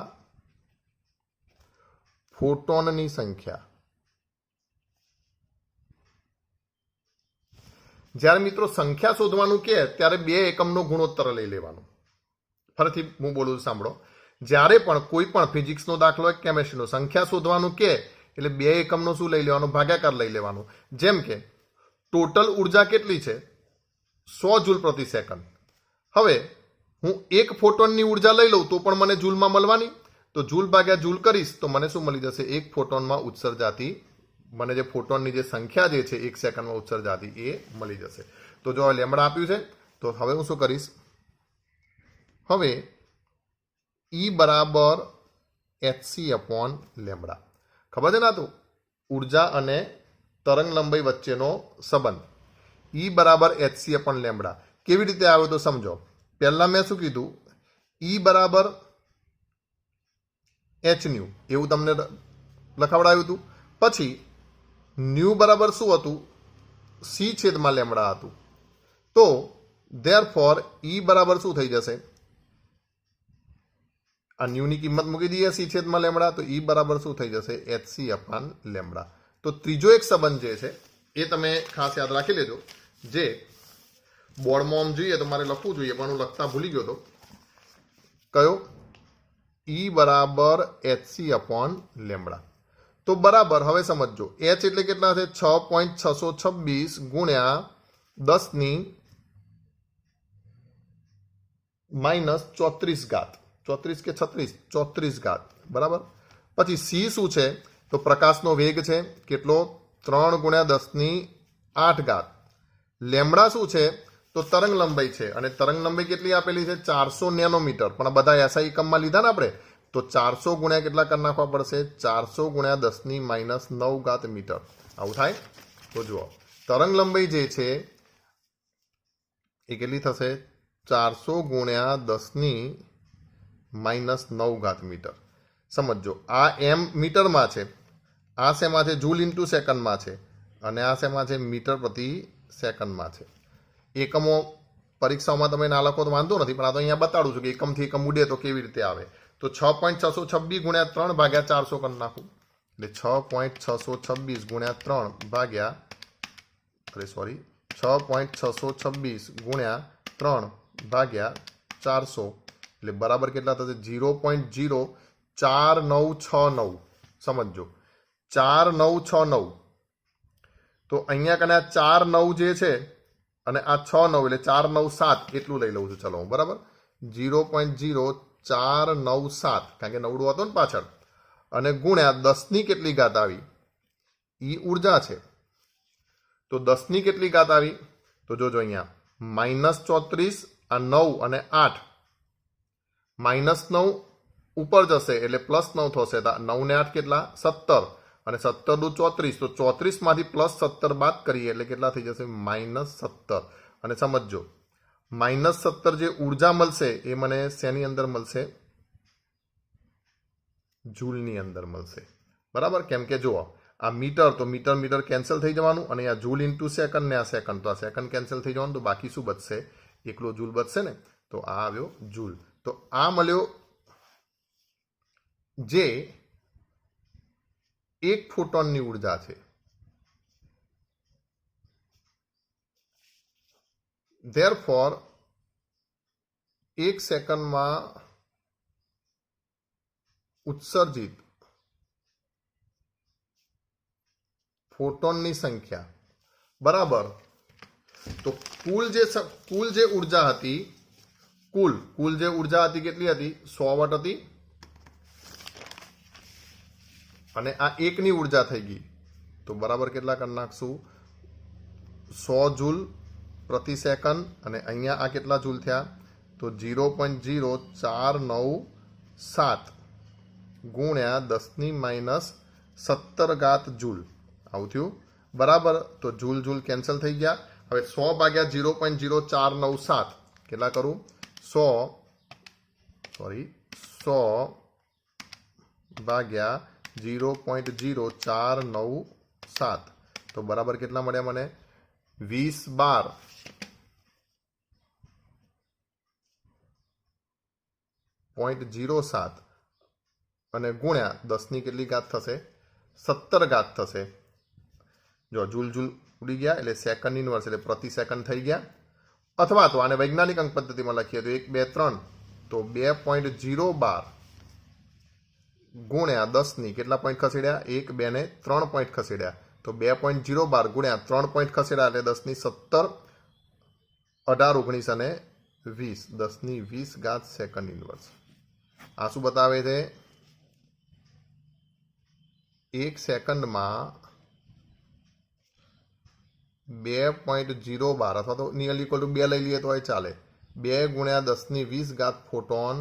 ફોટોનની સંખ્યા. જ્યારે મિત્રો સંખ્યા શોધવાનું કે ત્યારે 2 એકમનો ગુણોત્તર લઈ લેવાનો. ફરીથી હું બોલું સાંભળો. જ્યારે પણ કોઈ પણ ફિઝિક્સનો દાખલો હોય, કેમેસ્ટ્રીનો, સંખ્યા શોધવાનું કે એટલે 2 એકમનો શું લઈ લેવાનો? ભાગાકાર લઈ લેવાનો. જેમ કે ટોટલ ઉર્જા કેટલી છે? 100 જૂલ પ્રતિ સેકન્ડ. હવે હું એક ફોટોનની ઉર્જા લઈ લઉં તો પણ મને જૂલમાં મળવાની. તો જૂલ ભાગ્યા જૂલ કરીશ તો મને શું મળી જશે? એક ફોટોનમાં ઉત્સર્જાતી મને જે ફોટોનની જે સંખ્યા જે છે 1 સેકન્ડમાં ઉત્સર્જાતી એ મળી જશે. તો જો લેમ્બડા આપ્યું છે તો હવે હું શું કરીશ? હવે E બરાબર hc અપોન લેમ્બડા. ખબર છે ના? તો ઉર્જા અને તરંગ લંબાઈ વચ્ચેનો સંબંધ E બરાબર hc અપોન લેમ્બડા કેવી રીતે આવ્યો તો સમજો. પહેલા મેં શું કીધું? E બરાબર h ન્યુ એવું તમને લખાવડાવ્યું હતું. પછી ન્યુ બરાબર શું હતું? c છેદમાં લેમ્બડા હતું. તો ધેરફોર E બરાબર શું થઈ જશે? આ ન્યુની કિંમત મૂકી દઈએ c છેદમાં લેમ્બડા તો E બરાબર શું થઈ જશે? hc અપાન લેમ્બડા. તો ત્રીજો એક સંબંધ જે છે એ તમે ખાસ યાદ રાખી લેજો. જે બોર્ડમાં આમ જોઈએ તો મારે લખવું જોઈએ પણ હું લખતા ભૂલી ગયો હતો. કયો? E બરાબર hc અપોન લેમ્બડા. તો બરાબર હવે સમજો h એટલે કેટલા છે? 6.626 ગુણ્યા 10 માઇનસ 34 ઘાત. 34 કે 36? 34 ઘાત. બરાબર. પછી c શું છે? તો પ્રકાશનો વેગ છે કેટલો? 3 ગુણ્યા 10 ઘાત. લેમ્બડા શું છે? તો તરંગ લંબાઈ છે અને તરંગ લંબાઈ કેટલી આપેલી છે? 400 નેનોમીટર. પણ બધા SI એકમમાં લીધા ને આપણે. તો 400 ગુણ્યા કેટલા કરી નાખવા પડશે? 400 ગુણ્યા 10 - 9 મીટર. આવું થાય. તો જુઓ તરંગ લંબાઈ જે છે એ કેટલી થશે? 400 ગુણ્યા 10 - 9 મીટર. સમજો આ m મીટરમાં છે, આ શેમાં છે? જૂલ ઇન્ટુ સેકન્ડમાં છે અને આ શેમાં છે? મીટર પ્રતિ સેકન્ડમાં છે. એકમો પરીક્ષાઓમાં તમે ના લખો તો વાંધો નથી પણ આ તો અહીંયા બતાડું છું કે એકમથી એકમ ઉડે તો કેવી રીતે આવે. તો 6.626 ગુણ્યા 3 ભાગ્યા 400 કરી નાખું એટલે 6.626 ગુણ્યા 3 ભાગ્યા 6.626 ગુણ્યા 3 ભાગ્યા 400 એટલે બરાબર કેટલા થશે? 0.04969. સમજો 4969. તો અહીંયા કને આ 49 જે છે અને આ 69 એટલે 497 એટલું લઈ લઉં છું. ચલો બરાબર 0.0497 કારણ કે નવડું હતું ને પાછળ અને ગુણ્યા 10 કેટલી ઘાત આવી? એ ઉર્જા છે. તો 10 કેટલી ઘાત આવી? તો જોજો અહીંયા -34 આ 9 અને 8 -9 ઉપર જશે એટલે +9 થશે. 9 ને 8 કેટલા? 17 અને 17 દુ 34 તો 34 માંથી +17 બાદ કરીએ એટલે કેટલા થઈ જશે? -17. અને સમજો -17 જે ઉર્જા મળશે એ મને શેની અંદર મળશે? જૂલની અંદર મળશે. બરાબર. કેમ કે જુઓ આ મીટર તો મીટર મીટર કેન્સલ થઈ જવાનું અને આ જૂલ ઇન્ટુ સેકન્ડ ને આ સેકન્ડ તો આ સેકન્ડ કેન્સલ થઈ જવાનું. તો બાકી શું બચશે? એકલો જૂલ બચશે ને. તો આ આવ્યો જૂલ. તો આ મળ્યો જે એક ફોટોનની ઉર્જા છે. ધેરફોર 1 સેકન્ડમાં ઉત્સર્જિત ફોટોનની સંખ્યા બરાબર. તો કુલ જે ઉર્જા હતી કુલ જે ઉર્જા હતી કેટલી હતી? 100 વોટ હતી અને આ એકની ઉર્જા થઈ ગઈ તો બરાબર કેટલા કરી નાખશું? 100 જૂલ પ્રતિ સેકન્ડ અને અહીંયા આ કેટલા જૂલ થયા? તો 0.0497 ગુણ્યા 10 - 17 ઘાત જૂલ. આવું થયું બરાબર. તો જૂલ જૂલ કેન્સલ થઈ ગયા. હવે 100 ભાગ્યા 0.0497 કેટલા કરું? 100 ભાગ્યા 0.0497 તો બરાબર કેટલા મળ્યા મને 20 બાર .07 અને ગુણ્યા 10 ની કેટલી ઘાત થશે 17 ઘાત થશે જો જૂલ જૂલ ઉડી ગયા એટલે સેકન્ડ ઇનવર્સ એટલે પ્રતિ સેકન્ડ થઈ ગયા અથવા તો આને વૈજ્ઞાનિક અંક પદ્ધતિમાં લખીએ તો 1 2 3 તો 2.012 ગુણ્યા 10 ની કેટલા પોઈન્ટ ખસેડ્યા 1 2 ને 3 પોઈન્ટ ખસેડ્યા તો 2.012 ગુણ્યા 3 પોઈન્ટ ખસેડ્યા એટલે 10 ની 17 18 19 અને 20 10 ની 20 ઘાત સેકન્ડ ઇનવર્સ આ શું બતાવે છે 1 સેકન્ડમાં 2.012 અથવા તો નિયરલી ઇક્વલ ટુ 2 લઈ લઈએ તો એ ચાલે 2 ગુણ્યા 10 ની 20 ઘાત ફોટોન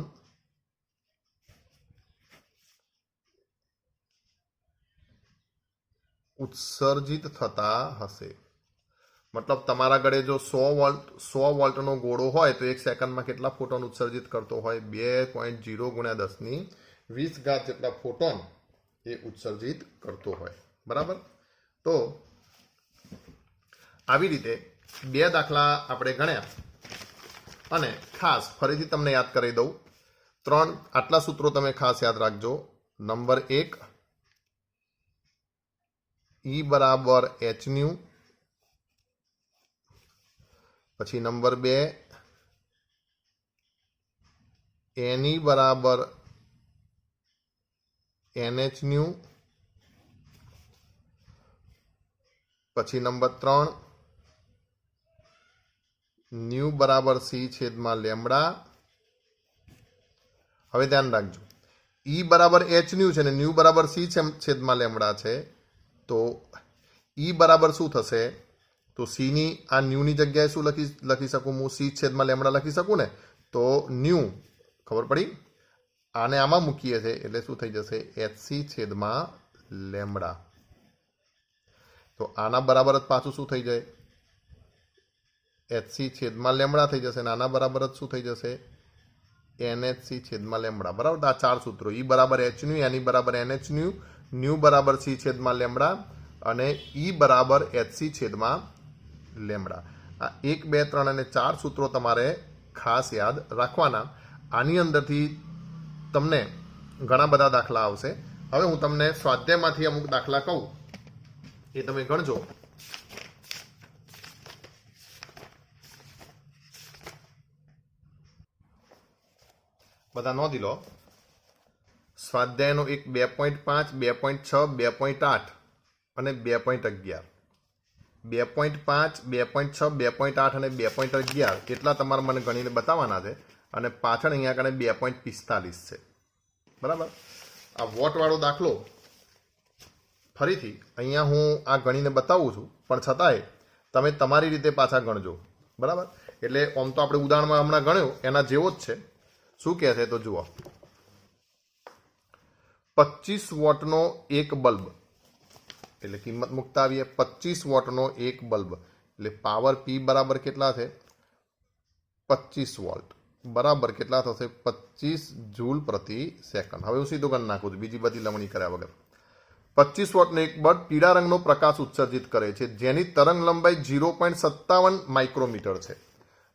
ઉત્સર્જિત થતા હશે મતલબ તમારા ઘરે જો 100 વોલ્ટનો ગોળો હોય તો 1 સેકન્ડમાં કેટલા ફોટોન ઉત્સર્જિત કરતો હોય 2.0 ગુણ્યા 10 ની 20 ઘાત જેટલા ફોટોન એ ઉત્સર્જિત કરતો હોય બરાબર તો આવી રીતે બે દાખલા આપણે ગણ્યા અને ખાસ ફરીથી તમને યાદ કરી દઉં ત્રણ આટલા સૂત્રો તમે ખાસ યાદ રાખજો નંબર 1 E બરાબર h ન્યુ પછી નંબર 2 Ne બરાબર nh ન્યુ પછી નંબર 3 ન્યુ બરાબર c છેદમાં લેમ્બડા હવે ધ્યાન રાખજો E બરાબર h ન્યુ છે ને ન્યુ બરાબર c છેદમાં લેમ્બડા છે તો E બરાબર શું થશે તો c ની આ ન્યુ ની જગ્યાએ શું લખી શકું હું c છેદમાં લેમ્બડા લખી શકું ને તો ન્યુ ખબર પડી આને આમાં મૂકીએ છે એટલે શું થઈ જશે hc છેદમાં લેમ્બડા તો આના બરાબર જ પાછું શું થઈ જાય hc છેદમાં લેમ્બડા થઈ જશે અને આના બરાબર જ શું થઈ જશે nhc છેદમાં લેમ્બડા બરાબર આ ચાર સૂત્રો E બરાબર h ન્યુ એની બરાબર nh ન્યુ ન્યુ બરાબર c છેદમાં લેમ્બડા અને E બરાબર hc છેદમાં લેમ્બડા આ 1 2 3 અને 4 સૂત્રો તમારે ખાસ યાદ રાખવાના આની અંદરથી તમને ઘણા બધા દાખલા આવશે હવે હું તમને સ્વાધ્યાયમાંથી અમુક દાખલા કહું એ તમે ગણજો બધા નોંધી લો સ્વાધ્યાયનો એક 2.5 2.6 2.8 અને 2.11 2.5 2.6 2.8 અને 2.11 કેટલા તમારે મને ગણીને બતાવવાના છે અને પાછળ અહીંયા આગળ 2.45 છે બરાબર આ વોટવાળો દાખલો ફરીથી અહીંયા હું આ ગણીને બતાવું છું પણ છતાંય તમે તમારી રીતે પાછા ગણજો બરાબર એટલે આમ તો આપણે ઉદાહરણમાં હમણાં ગણ્યો એના જેવો જ છે શું કહે છે તો જુઓ 25 વોટનો એક બલ્બ એટલે કિંમત મૂકતા આવીએ 25 વોટનો એક બલ્બ એટલે પાવર P બરાબર કેટલા છે 25 વોલ્ટ બરાબર કેટલા થશે 25 જૂલ પ્રતિ સેકન્ડ હવે હું સીધું ગણ નાખું છું બીજી બધી લમણી કર્યા વગર 25 વોટનો એક બલ્બ પીળા રંગનો પ્રકાશ ઉત્સર્જિત કરે છે જેની તરંગ લંબાઈ 0.57 માઇક્રોમીટર છે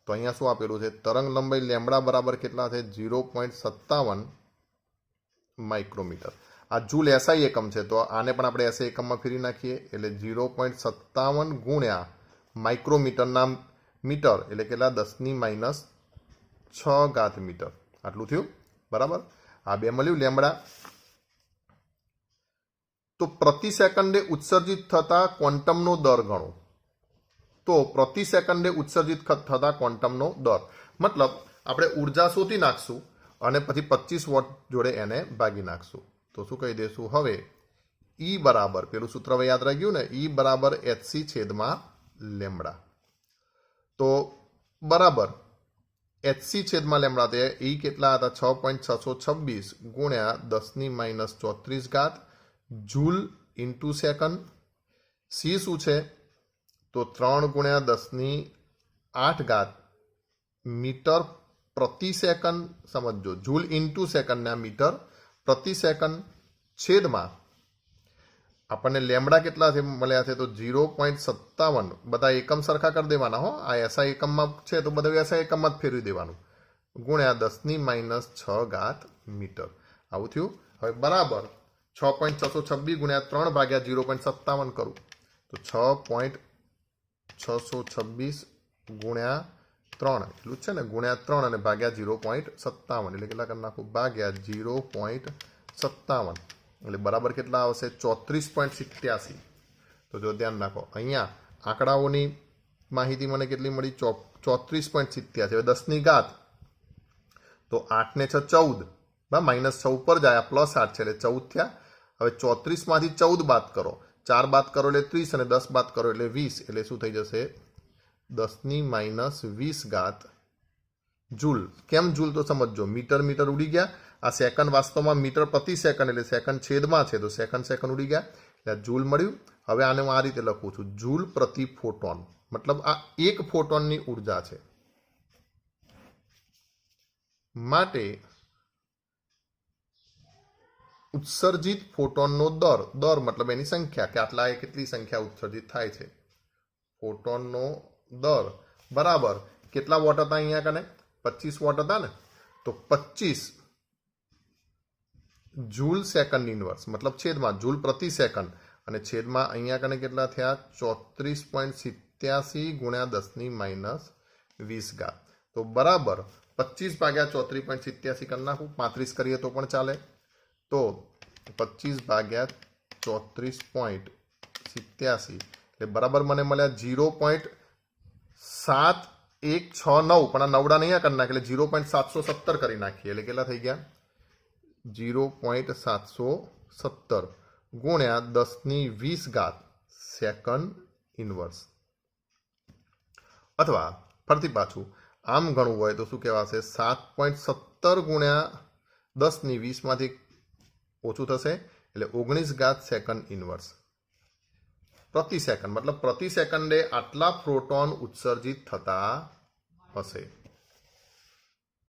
તો અહીંયા શું આપેલું છે તરંગ લંબાઈ લેમ્બડા બરાબર કેટલા છે 0.57 માઇક્રોમીટર આ જૂલ એસઆઈ એકમ છે તો આને પણ આપણે એસઆઈ એકમમાં ફેરવી નાખીએ એટલે 0.57 ગુણ્યા માઇક્રોમીટરના મીટર એટલે કેટલા 10⁻6 ઘાત મીટર આટલું થયું બરાબર આ બે મળ્યું લેમ્બડા તો પ્રતિ સેકન્ડે ઉત્સર્જિત થતા ક્વોન્ટમનો દર ગણો તો પ્રતિ સેકન્ડે ઉત્સર્જિત થતા ક્વોન્ટમનો દર મતલબ આપણે ઉર્જા શોધી નાખશું અને પછી 25 વોટ જોડે એને ભાગી નાખશું તો શું કહી દઈશું હવે E બરાબર પેલું સૂત્ર યાદ રાખ્યું ને E બરાબર hc છેદમાં લેમ્બડા તો બરાબર hc છેદમાં લેમ્બડા તે E કેટલા હતા 6.626 ગુણ્યા 10⁻34 ઘાત જૂલ ઇન્ટુ સેકન્ડ C શું છે તો 3 ગુણ્યા 10⁸ ઘાત મીટર પ્રતિ સેકન્ડ સમજો જૂલ ઇન્ટુ સેકન્ડના મીટર પ્રતિ સેકન્ડ છેદમાં આપણને લેમડા કેટલા છે મળ્યા છે તો 0.57 બધા એકમ સરખા કરી દેવાના હો આ એસઆઈ એકમમાં છે તો બધું એસઆઈ એકમમાં જ ફેરવી દેવાનું ગુણ્યા 10⁻⁻⁶ મીટર આવું થયું હવે બરાબર 6.626 ગુણ્યા 3 ભાગ્યા 0.57 કરું તો 6.626 ગુણ્યા 3 એટલું છે ને ગુણ્યા 3 અને ભાગ્યા 0.57 એટલે કેટલા કરી નાખું ભાગ્યા 0.57 એટલે બરાબર કેટલા આવશે 34.87 તો જો ધ્યાન રાખો અહીંયા આંકડાઓની માહિતી મને કેટલી મળી 34.87 હવે 10 ની ઘાત તો 8 ને 6 14 -6 ઉપર જાય +8 છે એટલે 14 થયા હવે 34 માંથી 14 બાદ કરો 4 બાદ કરો એટલે 30 અને 10 બાદ કરો એટલે 20 એટલે શું થઈ જશે 10⁻20 જૂલ કેમ જૂલ તો સમજો મીટર મીટર ઉડી ગયા આ સેકન્ડ વાસ્તવમાં મીટર પ્રતિ સેકન્ડ એટલે સેકન્ડ છેદમાં છે તો સેકન્ડ ઉડી ગયા એટલે જૂલ મળ્યું હવે આને હું આ રીતે લખું છું જૂલ પ્રતિ ફોટોન મતલબ આ એક ફોટોનની ઉર્જા છે માટે ઉત્સર્જિત ફોટોનનો દર મતલબ એની સંખ્યા કે આટલા કેટલી સંખ્યા ઉત્સર્જિત થાય છે ફોટોનનો દર બરાબર કેટલા વોટ હતા અહીંયા કને 25 વોટ હતા ને તો 25 જૂલ સેકન્ડ ઇનવર્સ મતલબ છેદમાં જૂલ પ્રતિ સેકન્ડ અને છેદમાં અહીંયા કને કેટલા થયા 34.87 ગુણ્યા 10⁻20 તો બરાબર 25 ભાગ્યા 34.87 કરી નાખું 35 કરીએ તો પણ ચાલે તો 25 ભાગ્યા 34.87 એટલે બરાબર મને મળ્યા 0.7169 પણ આ નવડા નહીં કરી નાખે એટલે 0.717 કરી નાખીએ એટલે કેટલા થઈ ગયા 0.717 ગુણ્યા 10⁻20 સેકન્ડ ઇનવર્સ અથવા ફરતી પાછું આમ ગણવું હોય તો શું કહેવાશે 7.17 ગુણ્યા 10⁻20 માંથી ઓછું થશે એટલે 19 સેકન્ડ ઇનવર્સ પ્રતિ સેકન્ડ મતલબ પ્રતિ સેકન્ડે આટલા પ્રોટોન ઉત્સર્જિત થતા હશે